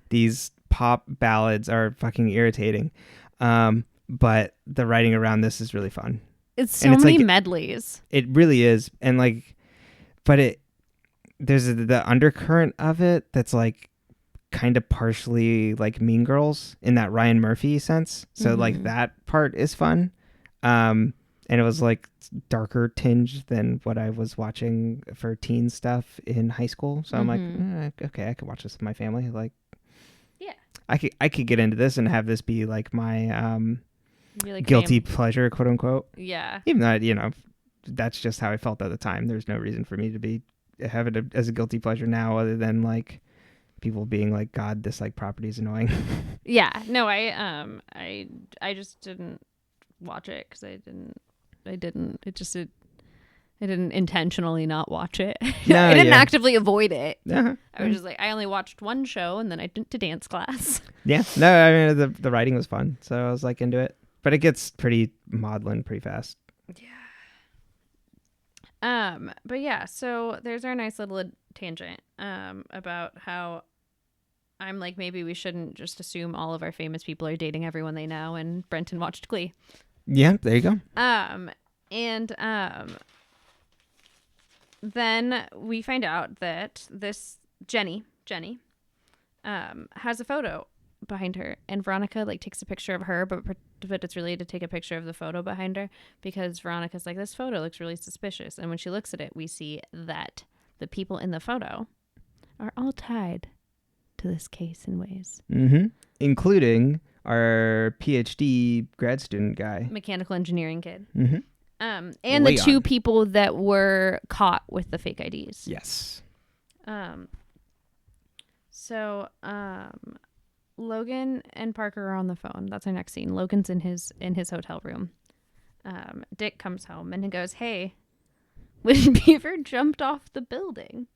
these pop ballads are fucking irritating. But the writing around this is really fun. It's so many medleys. It really is. And like, but there's the undercurrent of it that's like kind of partially like Mean Girls in that Ryan Murphy sense. So like that part is fun. And it was like darker tinge than what I was watching for teen stuff in high school. So I'm like, okay, I could watch this with my family. Like, yeah, I could get into this and have this be like my like guilty pleasure, quote unquote. Yeah. Even though, that's just how I felt at the time. There's no reason for me to have it as a guilty pleasure now, other than like people being like, God, this like property is annoying. Yeah. No, I just didn't watch it because I didn't intentionally not watch it. No, I didn't actively avoid it. Uh-huh. I was just like, I only watched one show and then I went to dance class. Yeah. No, I mean, the writing was fun. So I was like into it. But it gets pretty maudlin pretty fast. Yeah. But yeah, so there's our nice little tangent about how I'm like, maybe we shouldn't just assume all of our famous people are dating everyone they know, and Brenton watched Glee. Yeah, there you go. Then we find out that this Jenny has a photo behind her, and Veronica like takes a picture of her, but it's really to take a picture of the photo behind her, because Veronica's like, this photo looks really suspicious. And when she looks at it, we see that the people in the photo are all tied to this case in ways. Including our PhD grad student guy, mechanical engineering kid. And Leon. The two people that were caught with the fake IDs. Yes. So Logan and Parker are on the phone. That's our next scene. Logan's in his hotel room. Dick comes home and he goes, "Hey, when Beaver jumped off the building,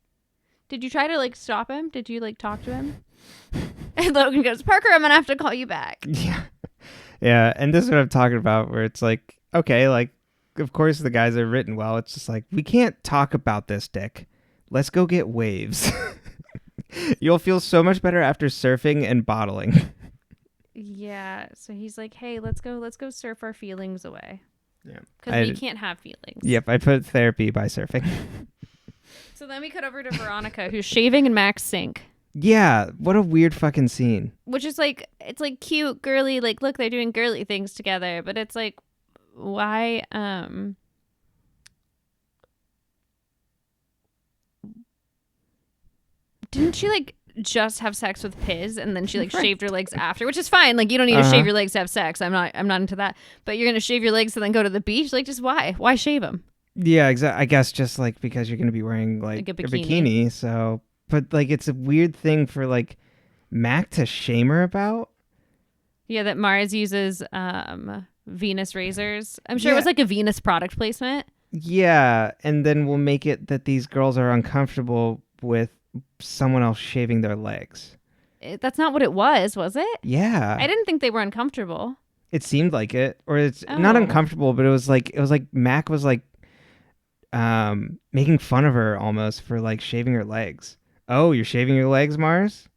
did you try to like stop him? Did you like talk to him?" And Logan goes, "Parker, I'm gonna have to call you back." Yeah. Yeah. And this is what I'm talking about, where it's like, okay, like, of course the guys are written well. It's just like, we can't talk about this, Dick. Let's go get waves. You'll feel so much better after surfing and bottling. Yeah. So he's like, "Hey, let's go surf our feelings away." Yeah. Because we can't have feelings. Yep. I put therapy by surfing. So then we cut over to Veronica, who's shaving in Mac's sink. Yeah. What a weird fucking scene. Which is like, it's like cute, girly, like, look, they're doing girly things together. But it's like, why, didn't she like just have sex with Piz and then she like shaved her legs after, which is fine. Like, you don't need to shave your legs to have sex. I'm not into that. But you're going to shave your legs and then go to the beach? Like, just why? Why shave them? Yeah, exactly. I guess just like because you're going to be wearing like a bikini. So, but like, it's a weird thing for like Mac to shame her about. Yeah, that Mars uses Venus razors. I'm sure it was like a Venus product placement. Yeah, and then we'll make it that these girls are uncomfortable with someone else shaving their legs. That's not what it was it? Yeah. I didn't think they were uncomfortable. It seemed like it, or it's not uncomfortable, but it was like Mac was like making fun of her almost for like shaving her legs. Oh, you're shaving your legs, Mars?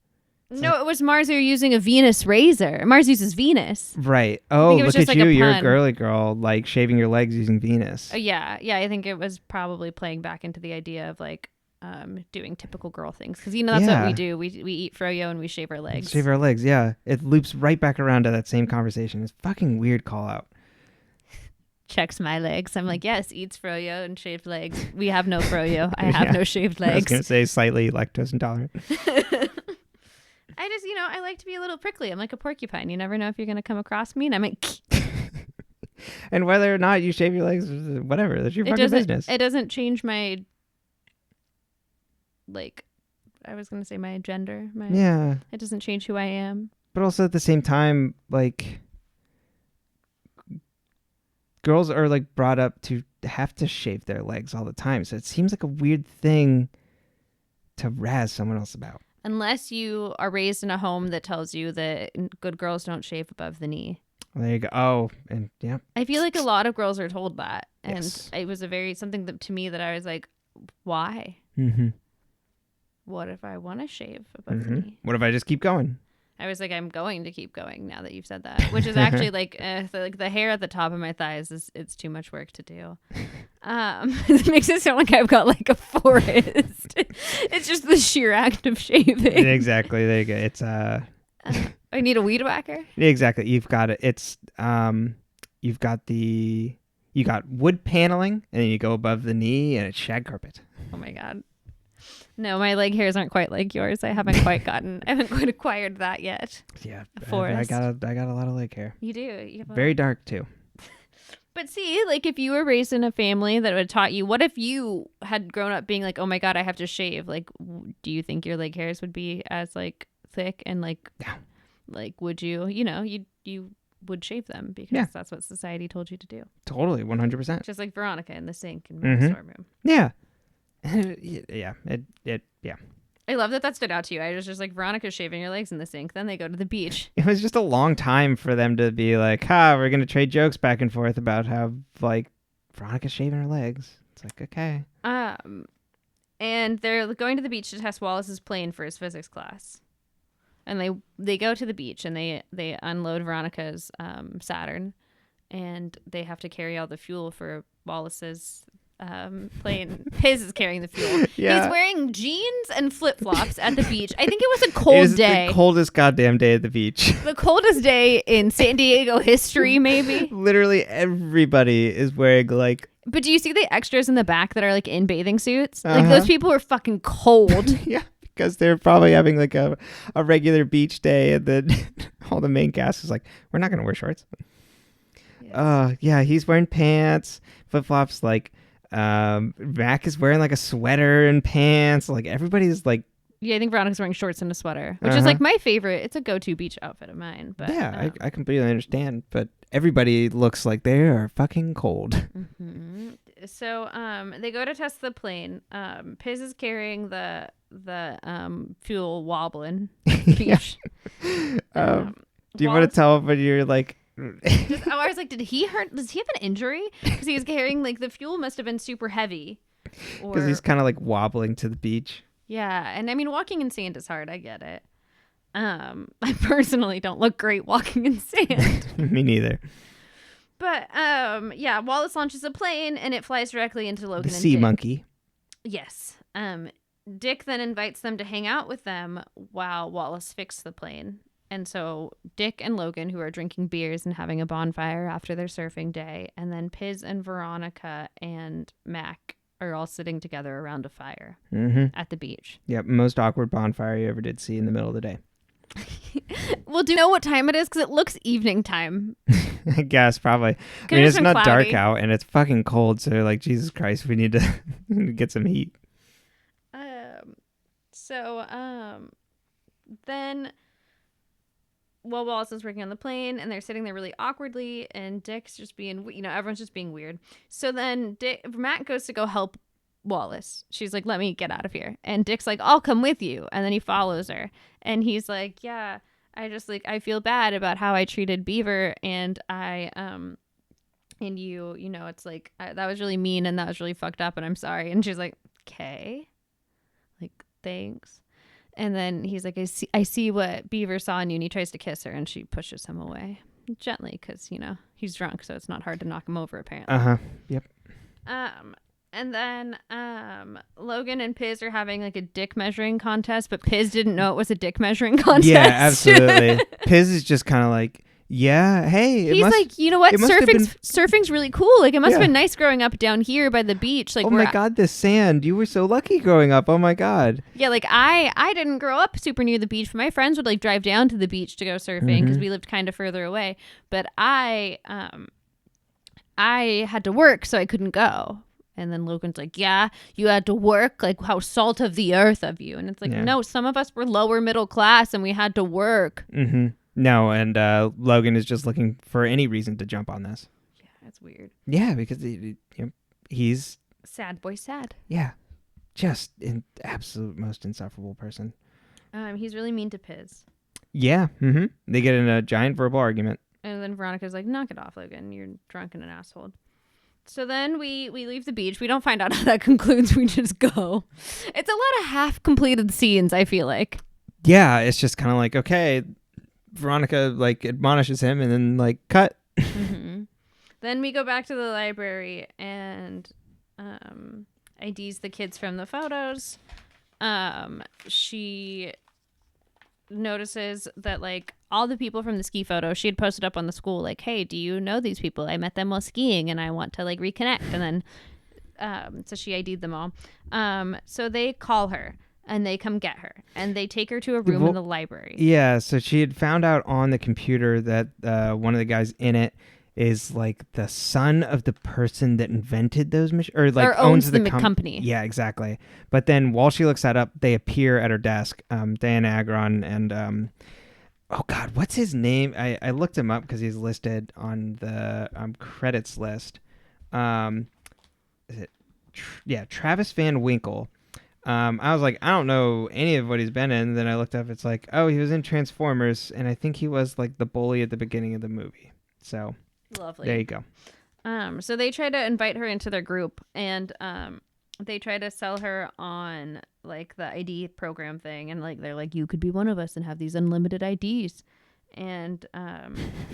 No, it was Mars who were using a Venus razor. Mars uses Venus. Right. Oh, look at like you. You're a girly girl, like shaving your legs using Venus. Yeah. I think it was probably playing back into the idea of like doing typical girl things, because that's what we do. We eat froyo and we shave our legs. Shave our legs, yeah. It loops right back around to that same conversation. It's fucking weird call out. Checks my legs. I'm like, yes, eats froyo and shaved legs. We have no froyo. I have no shaved legs. I was gonna say slightly lactose intolerant. I just, I like to be a little prickly. I'm like a porcupine. You never know if you're gonna come across me, and I'm like. And whether or not you shave your legs, whatever, that's your fucking business. It doesn't change my, I was going to say my gender. It doesn't change who I am. But also at the same time, girls are brought up to have to shave their legs all the time. So it seems like a weird thing to razz someone else about. Unless you are raised in a home that tells you that good girls don't shave above the knee. Well, there you go. Oh, and yeah. I feel like a lot of girls are told that. And yes. it was something that, to me, that I was like, why? Mm-hmm. What if I want to shave above the knee? What if I just keep going? I was like, I'm going to keep going now that you've said that, which is actually the hair at the top of my thighs it's too much work to do. It makes it sound like I've got a forest. It's just the sheer act of shaving. Exactly. There you go. It's I need a weed whacker. Exactly. You've got it. It's you got wood paneling, and then you go above the knee, and it's shag carpet. Oh my god. No, my leg hairs aren't quite like yours. I haven't quite acquired that yet. Yeah, I got a lot of leg hair. You do. You have very dark too. But see, if you were raised in a family that would have taught you, what if you had grown up being like, oh my god, I have to shave? Do you think your leg hairs would be as thick and would you? You would shave them because that's what society told you to do. Totally, 100%. Just like Veronica in the sink in my storm room. Yeah. Yeah. Yeah. I love that stood out to you. I was just like, Veronica's shaving her legs in the sink. Then they go to the beach. It was just a long time for them to be like, we're going to trade jokes back and forth about how, Veronica's shaving her legs. It's like, okay. And they're going to the beach to test Wallace's plane for his physics class. And they go to the beach and they unload Veronica's Saturn. And they have to carry all the fuel for Wallace's plane. Piz is carrying the fuel. Yeah. He's wearing jeans and flip-flops at the beach. I think it was a cold day. The coldest goddamn day at the beach. The coldest day in San Diego history, maybe. Literally everybody is wearing But do you see the extras in the back that are in bathing suits? Those people are fucking cold. Yeah, because they're probably having a regular beach day, and then all the main cast is like, we're not gonna wear shorts. Yes. Yeah, he's wearing pants, flip-flops. Mac is wearing a sweater and pants. Everybody's yeah, I think Veronica's wearing shorts and a sweater, which is my favorite. It's a go-to beach outfit of mine. But yeah, I completely understand. But everybody looks like they are fucking cold. Mm-hmm. So they go to test the plane. Piz is carrying the fuel wobbling beach. Do you want to tell when you're I was like, did he hurt? Does he have an injury? Because he was carrying the fuel must have been super heavy. Because he's kind of wobbling to the beach. Yeah, and I mean, walking in sand is hard. I get it. I personally don't look great walking in sand. Me neither. But yeah, Wallace launches a plane and it flies directly into Logan and sea Dick. Monkey. Yes. Dick then invites them to hang out with them while Wallace fixed the plane. And so Dick and Logan, who are drinking beers and having a bonfire after their surfing day, and then Piz and Veronica and Mac are all sitting together around a fire at the beach. Yep, most awkward bonfire you ever did see in the middle of the day. Well, do you know what time it is? Because it looks evening time. I guess, probably. I mean, it's not cloudy. Dark out, and it's fucking cold, so Jesus Christ, we need to get some heat. Then... Well, Wallace is working on the plane, and they're sitting there really awkwardly, and Dick's just being, everyone's just being weird. So then Matt goes to go help Wallace. She's like, let me get out of here. And Dick's like, I'll come with you. And then he follows her. And he's like, yeah, I feel bad about how I treated Beaver, and and it's that was really mean, and that was really fucked up, and I'm sorry. And she's like, okay. Thanks. And then he's like, I see what Beaver saw in you, and he tries to kiss her, and she pushes him away gently because, he's drunk, so it's not hard to knock him over, apparently. Yep. And then Logan and Piz are having like a dick measuring contest, but Piz didn't know it was a dick measuring contest. Yeah, absolutely. Piz is just kind of like, yeah, hey. He's like, you know what? Surfing's really cool. Like, it must have been nice growing up down here by the beach. Like, oh my God, this sand. You were so lucky growing up. Oh my God. Yeah, like I didn't grow up super near the beach, but my friends would like drive down to the beach to go surfing because we lived kind of further away. But I had to work, so I couldn't go. And then Logan's like, yeah, you had to work, like how salt of the earth of you. And it's like, no, some of us were lower middle class and we had to work. Mm-hmm. No, and Logan is just looking for any reason to jump on this. Yeah, that's weird. Yeah, because he's... Sad boy sad. Yeah, just an absolute most insufferable person. He's really mean to Piz. Yeah, they get in a giant verbal argument. And then Veronica's like, knock it off, Logan. You're drunk and an asshole. So then we leave the beach. We don't find out how that concludes. We just go. It's a lot of half-completed scenes, I feel like. Yeah, it's just kind of like, okay, Veronica like admonishes him and then like cut. Then we go back to the library and IDs the kids from the photos. She notices that like all the people from the ski photo she had posted up on the school, like, hey, do you know these people? I met them while skiing and I want to like reconnect. And then so she ID'd them all. So they call her and they come get her and they take her to a room in the library. Yeah, so she had found out on the computer that one of the guys in it is like the son of the person that invented those machines, or like owns the company. Yeah, exactly. But then while she looks that up, they appear at her desk, Dan Agron and oh God, what's his name? I looked him up because he's listed on the credits list. Is it? Travis Van Winkle. I was like, I don't know any of what he's been in. And then I looked up. It's like, oh, he was in Transformers, and I think he was like the bully at the beginning of the movie. So lovely. There you go. So they try to invite her into their group, and they try to sell her on like the ID program thing, and like they're like, you could be one of us and have these unlimited IDs. And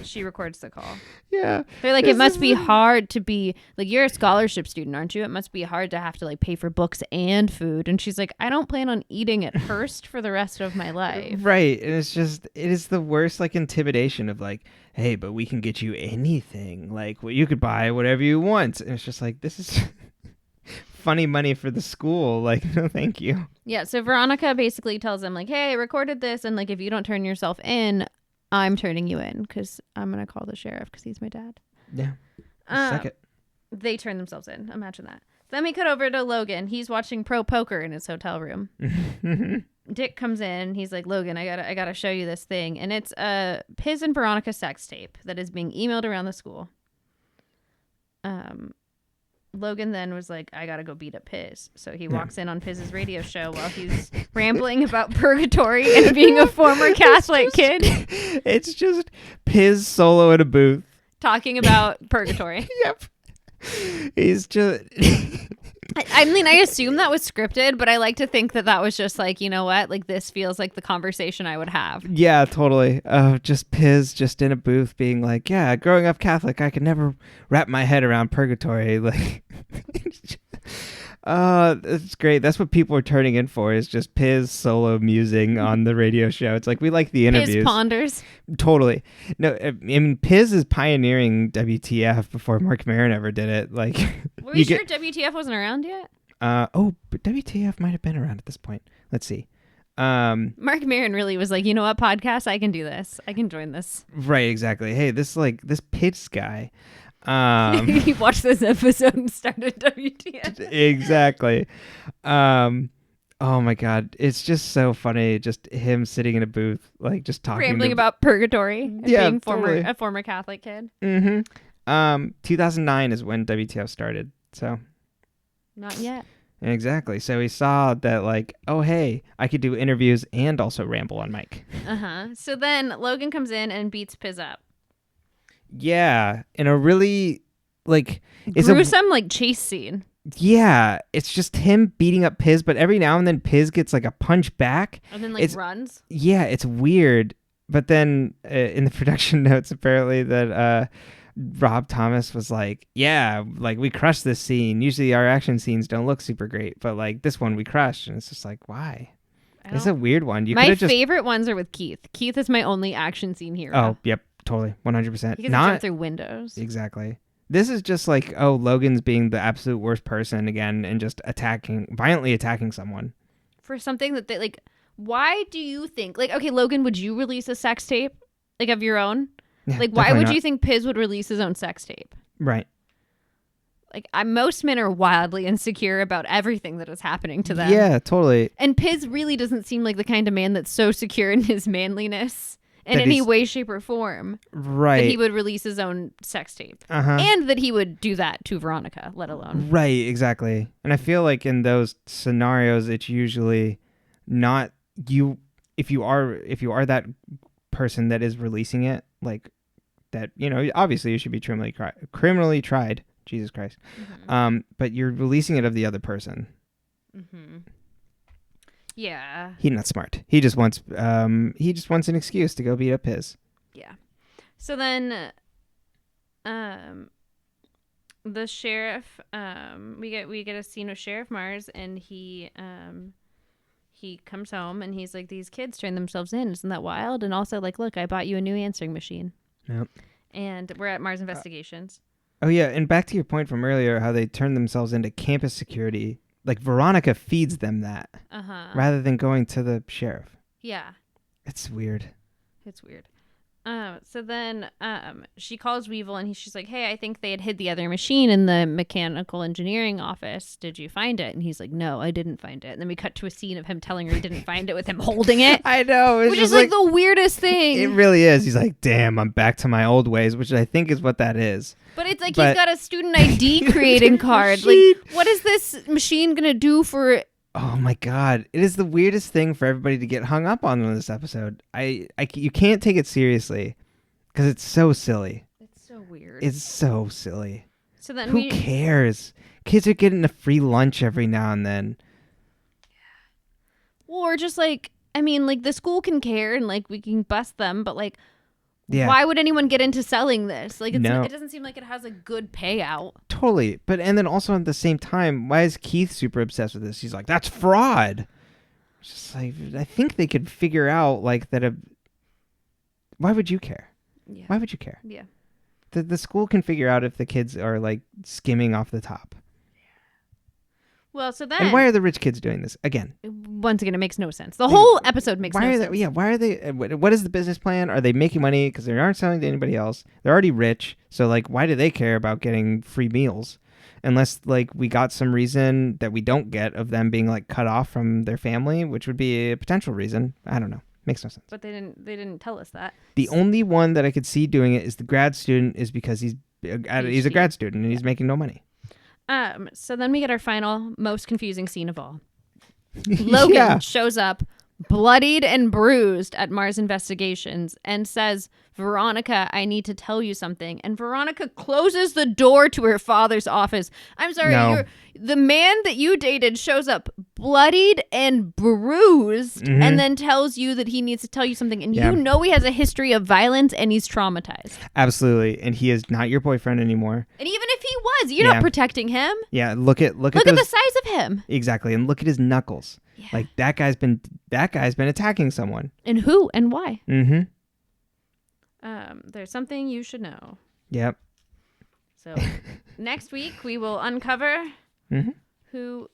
she records the call. Yeah. They're like, it must be hard to be like, you're a scholarship student, aren't you? It must be hard to have to like pay for books and food. And she's like, I don't plan on eating at Hearst for the rest of my life. Right. And it's just, it is the worst like intimidation of like, hey, but we can get you anything. Like, well, you could buy whatever you want. And it's just like, this is funny money for the school. Like, no, thank you. Yeah. So Veronica basically tells them like, hey, I recorded this. And like, if you don't turn yourself in, I'm turning you in because I'm going to call the sheriff because he's my dad. Yeah. Suck it. They turn themselves in. Imagine that. Then we cut over to Logan. He's watching pro poker in his hotel room. Dick comes in. He's like, Logan, I gotta show you this thing. And it's a Piz and Veronica sex tape that is being emailed around the school. Logan then was like, I gotta go beat up Piz. So he walks in on Piz's radio show while he's rambling about purgatory and being a former Catholic kid. It's just Piz solo in a booth. Talking about purgatory. Yep. He's just... I mean, I assume that was scripted, but I like to think that was just like, you know what? Like, this feels like the conversation I would have. Yeah, totally. Just Piz just in a booth being like, yeah, growing up Catholic, I could never wrap my head around purgatory. Like, it's great. That's what people are turning in for, is just Piz solo musing on the radio show. It's like, we like the interviews. Piz ponders. Totally. No, I mean, Piz is pioneering WTF before Mark Maron ever did it. Like, were you sure WTF wasn't around yet? But WTF might have been around at this point. Let's see. Mark Maron really was like, you know what, podcast? I can do this. I can join this. Right, exactly. Hey, this Piz guy. He watched this episode and started WTF. Exactly. Oh my God, it's just so funny. Just him sitting in a booth, like just talking, rambling about purgatory. And being totally. a former Catholic kid. 2009 is when WTF started. So. Not yet. Exactly. So he saw that, like, oh hey, I could do interviews and also ramble on mic. So then Logan comes in and beats Piz up. Yeah, in a really like gruesome like chase scene. Yeah, it's just him beating up Piz, but every now and then Piz gets like a punch back. And then like runs. Yeah, it's weird. But then in the production notes, apparently that Rob Thomas was like, yeah, like we crushed this scene. Usually our action scenes don't look super great, but like this one we crushed. And it's just like, why? It's a weird one. You my just favorite ones are with Keith. Keith is my only action scene hero. Oh, yep, totally, 100%. He can jump through windows. Exactly. This is just like, oh, Logan's being the absolute worst person again and just violently attacking someone. For something that they like, why do you think, like, okay, Logan, would you release a sex tape, like, of your own? Yeah, like, why would you think Piz would release his own sex tape? Right. Like, most men are wildly insecure about everything that is happening to them. Yeah, totally. And Piz really doesn't seem like the kind of man that's so secure in his manliness in any way, shape, or form. Right. That he would release his own sex tape. And that he would do that to Veronica, let alone. Right, exactly. And I feel like in those scenarios, it's usually not you. If you are that person that is releasing it, like that, obviously you should be criminally tried. Jesus Christ. Mm-hmm. But you're releasing it of the other person. Mm-hmm. Yeah. He's not smart. He just wants an excuse to go beat up his. Yeah. So then the sheriff, we get a scene with Sheriff Mars, and he comes home and he's like, these kids turn themselves in. Isn't that wild? And also like, look, I bought you a new answering machine. Yep. And we're at Mars Investigations. Oh, yeah. And back to your point from earlier, how they turn themselves into campus security. Like, Veronica feeds them that rather than going to the sheriff. Yeah. It's weird. It's weird. So then she calls Weevil, and she's like, hey, I think they had hid the other machine in the mechanical engineering office. Did you find it? And he's like, no, I didn't find it. And then we cut to a scene of him telling her he didn't find it with him holding it. I know. Which is like the weirdest thing. It really is. He's like, damn, I'm back to my old ways, which I think is what that is. But it's like he's got a student ID creating card. Like, what is this machine going to do for... Oh my God. It is the weirdest thing for everybody to get hung up on in this episode. You can't take it seriously because it's so silly. It's so weird. It's so silly. So then who cares? Kids are getting a free lunch every now and then. Well, or just like, I mean, like the school can care and like we can bust them, but like, yeah. Why would anyone get into selling this? Like, it doesn't seem like it has a good payout. Totally. But, and then also at the same time, why is Keith super obsessed with this? He's like, that's fraud. It's just like, I think they could figure out like that. Why would you care? Yeah. Why would you care? Yeah. The school can figure out if the kids are like skimming off the top. Well, so then... And why are the rich kids doing this? Again. Once again, it makes no sense. The whole episode makes no sense. Why are they... What is the business plan? Are they making money because they aren't selling to anybody else? They're already rich. So, like, why do they care about getting free meals? Unless, like, we got some reason that we don't get of them being, like, cut off from their family, which would be a potential reason. I don't know. Makes no sense. But they didn't tell us that. The only one that I could see doing it is the grad student is because he's a grad student and he's making no money. So then we get our final, most confusing scene of all. Logan shows up bloodied and bruised at Mars Investigations and says, Veronica, I need to tell you something. And Veronica closes the door to her father's office. I'm sorry, the man that you dated shows up bloodied and bruised and then tells you that he needs to tell you something. And you know he has a history of violence and he's traumatized. Absolutely. And he is not your boyfriend anymore. And even if he was, you're not protecting him. Yeah, look at the size of him. Exactly. And look at his knuckles. Yeah. Like that guy's been attacking someone. And who and why? Mm-hmm. There's something you should know. Yep. So next week we will uncover who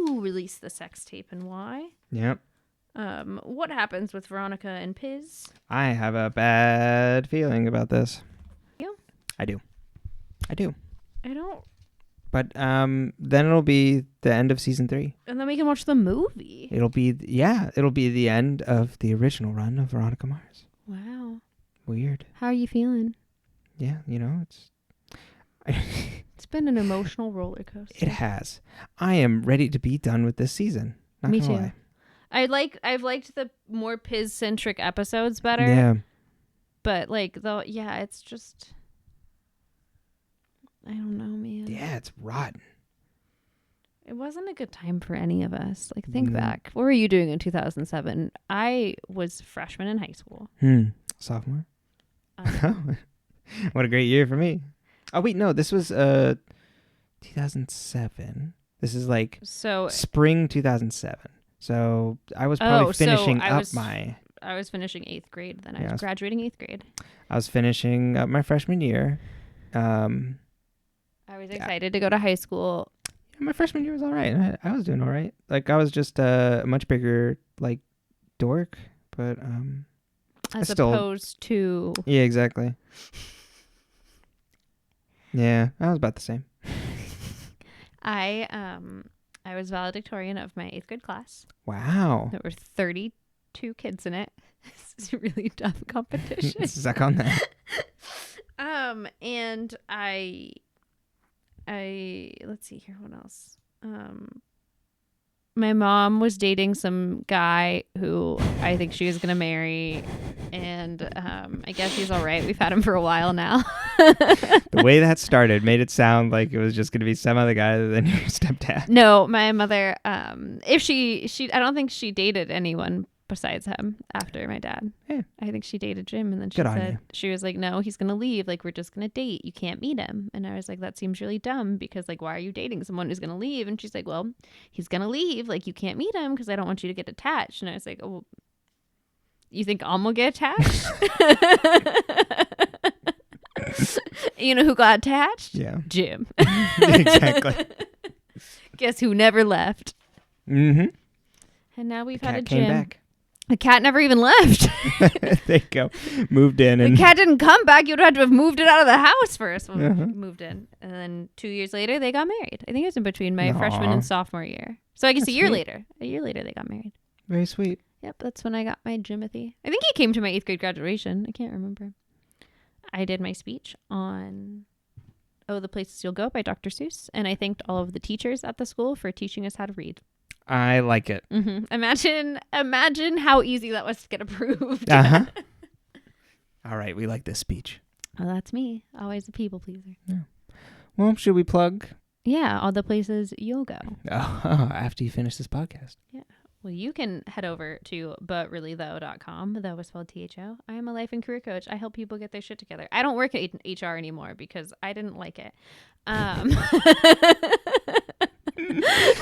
released the sex tape and why. Yep. What happens with Veronica and Piz? I have a bad feeling about this. You? I do. I don't. But then it'll be the end of season 3. And then we can watch the movie. It'll be the end of the original run of Veronica Mars. Wow. Weird. How are you feeling? Yeah, it's... It's been an emotional roller coaster. It has. I am ready to be done with this season. Not Me gonna too. lie. I've liked the more Piz-centric episodes better. Yeah. But it's just... I don't know, man. Yeah, it's rotten. It wasn't a good time for any of us. Like, think back. What were you doing in 2007? I was freshman in high school. Sophomore? What a great year for me. Oh wait, no, this was 2007. This is like spring 2007. So I was probably finishing up my. I was finishing 8th grade. Then I was graduating 8th grade. I was finishing up my freshman year. I was excited to go to high school. My freshman year was all right. I was doing all right. Like I was just a much bigger like dork, but opposed to. Yeah, exactly. Yeah, I was about the same. I was valedictorian of my 8th grade class. Wow. There were 32 kids in it. This is a really tough competition. Suck on that. And I let's see here, what else? My mom was dating some guy who I think she was gonna marry, and I guess he's all right. We've had him for a while now. The way that started made it sound like it was just gonna be some other guy other than your stepdad. No, my mother, if she I don't think she dated anyone besides him after my dad. Yeah. I think she dated Jim, and then she said, she was like, no, he's gonna leave, like we're just gonna date, you can't meet him. And I was like, that seems really dumb, because like, why are you dating someone who's gonna leave? And she's like, well, he's gonna leave, like you can't meet him because I don't want you to get attached. And I was like, oh, you think Alm will get attached? You know who got attached? Yeah, Jim. Exactly. Guess who never left? Mm-hmm. And now we've had a Jim. Came back. The cat never even left. There you go. Moved in. And the cat didn't come back. You'd have to have moved it out of the house first when we moved in. And then 2 years later, they got married. I think it was in between my freshman and sophomore year. So I guess a year later they got married. Very sweet. Yep, that's when I got my Jimothy. I think he came to my 8th grade graduation. I can't remember. I did my speech on The Places You'll Go by Dr. Seuss. And I thanked all of the teachers at the school for teaching us how to read. I like it. Mm-hmm. Imagine how easy that was to get approved. Uh-huh. All right, we like this speech. Oh, that's me. Always a people pleaser. Yeah. Well, should we plug? Yeah, all the places you'll go. Oh, after you finish this podcast. Yeah. Well, you can head over to butreallythough.com. That was spelled THO. I am a life and career coach. I help people get their shit together. I don't work at HR anymore because I didn't like it.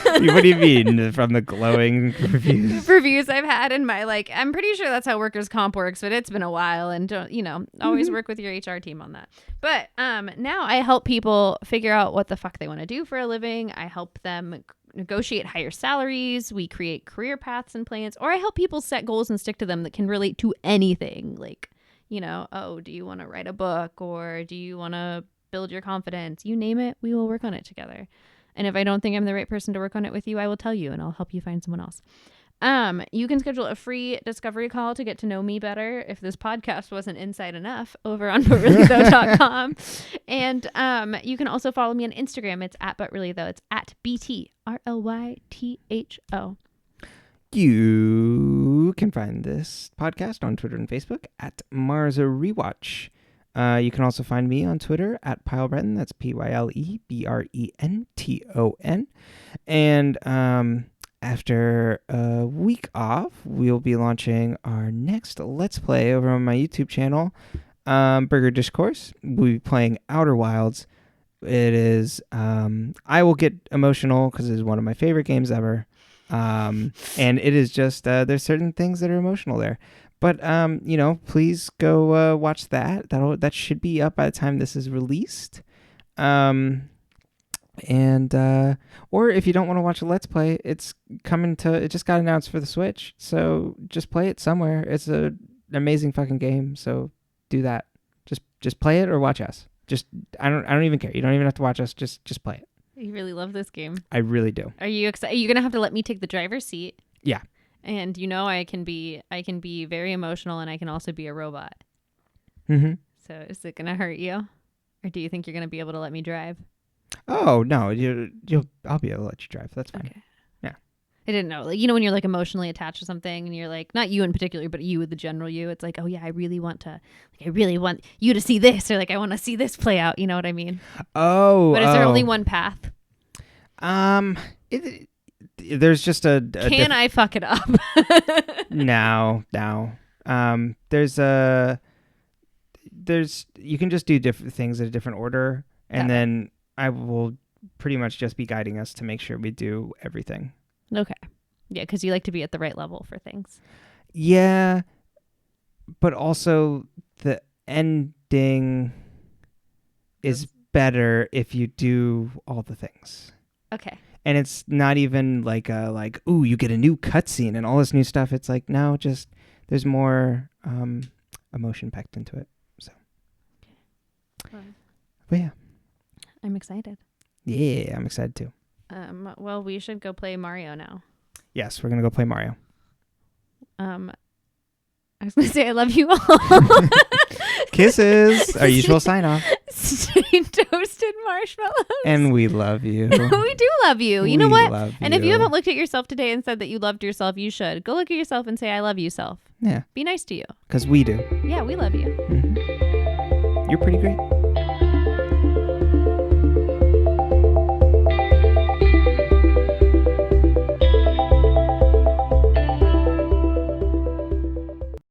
What do you mean from the glowing reviews I've had in my, like, I'm pretty sure that's how workers' comp works, but it's been a while, and don't, always work with your HR team on that. But now I help people figure out what the fuck they want to do for a living. I help them negotiate higher salaries. We create career paths and plans, or I help people set goals and stick to them that can relate to anything. Like, do you want to write a book, or do you want to build your confidence? You name it, we will work on it together. And if I don't think I'm the right person to work on it with you, I will tell you and I'll help you find someone else. You can schedule a free discovery call to get to know me better if this podcast wasn't inside enough over on butreallythough.com. And you can also follow me on Instagram. It's at butreallythough. It's at BTRLYTHO. You can find this podcast on Twitter and Facebook at Mars Rewatch. You can also find me on Twitter at Pylebrenton. That's PYLEBRENTON. And after a week off, we'll be launching our next Let's Play over on my YouTube channel, Burger Discourse. We'll be playing Outer Wilds. It is, I will get emotional because it is one of my favorite games ever. And it is just, there's certain things that are emotional there. But, please go watch that. That should be up by the time this is released. Or if you don't want to watch a Let's Play, it just got announced for the Switch. So just play it somewhere. It's an amazing fucking game. So do that. Just play it or watch us. I don't even care. You don't even have to watch us. Just play it. You really love this game. I really do. Are you excited? Are you going to have to let me take the driver's seat? Yeah. And I can be very emotional, and I can also be a robot. Mm-hmm. So is it gonna hurt you, or do you think you're gonna be able to let me drive? Oh no, I'll be able to let you drive. That's fine. Okay. Yeah. I didn't know, like, when you're like emotionally attached to something, and you're like, not you in particular, but you, the general you. It's like, oh yeah, I really want you to see this, or like I want to see this play out. You know what I mean? Oh. But is there only one path? There's just Can I fuck it up? No. There's you can just do different things in a different order, and then I will pretty much just be guiding us to make sure we do everything. Okay. Yeah, because you like to be at the right level for things. Yeah, but also the ending is better if you do all the things. Okay. And it's not even like ooh, you get a new cutscene and all this new stuff. It's like, no, just there's more emotion packed into it. So, but yeah, I'm excited. Yeah, I'm excited too. Well, we should go play Mario now. Yes, we're gonna go play Mario. I was gonna say I love you all. Kisses. Our usual sign off. Stay toasted marshmallows. And we love you. We do love you. You know what? And if you you. haven't looked at yourself today and said that you loved yourself, you should. Go look at yourself and say, I love you, self. Yeah. Be nice to you. Because we do. Yeah, we love you. Mm-hmm. You're pretty great.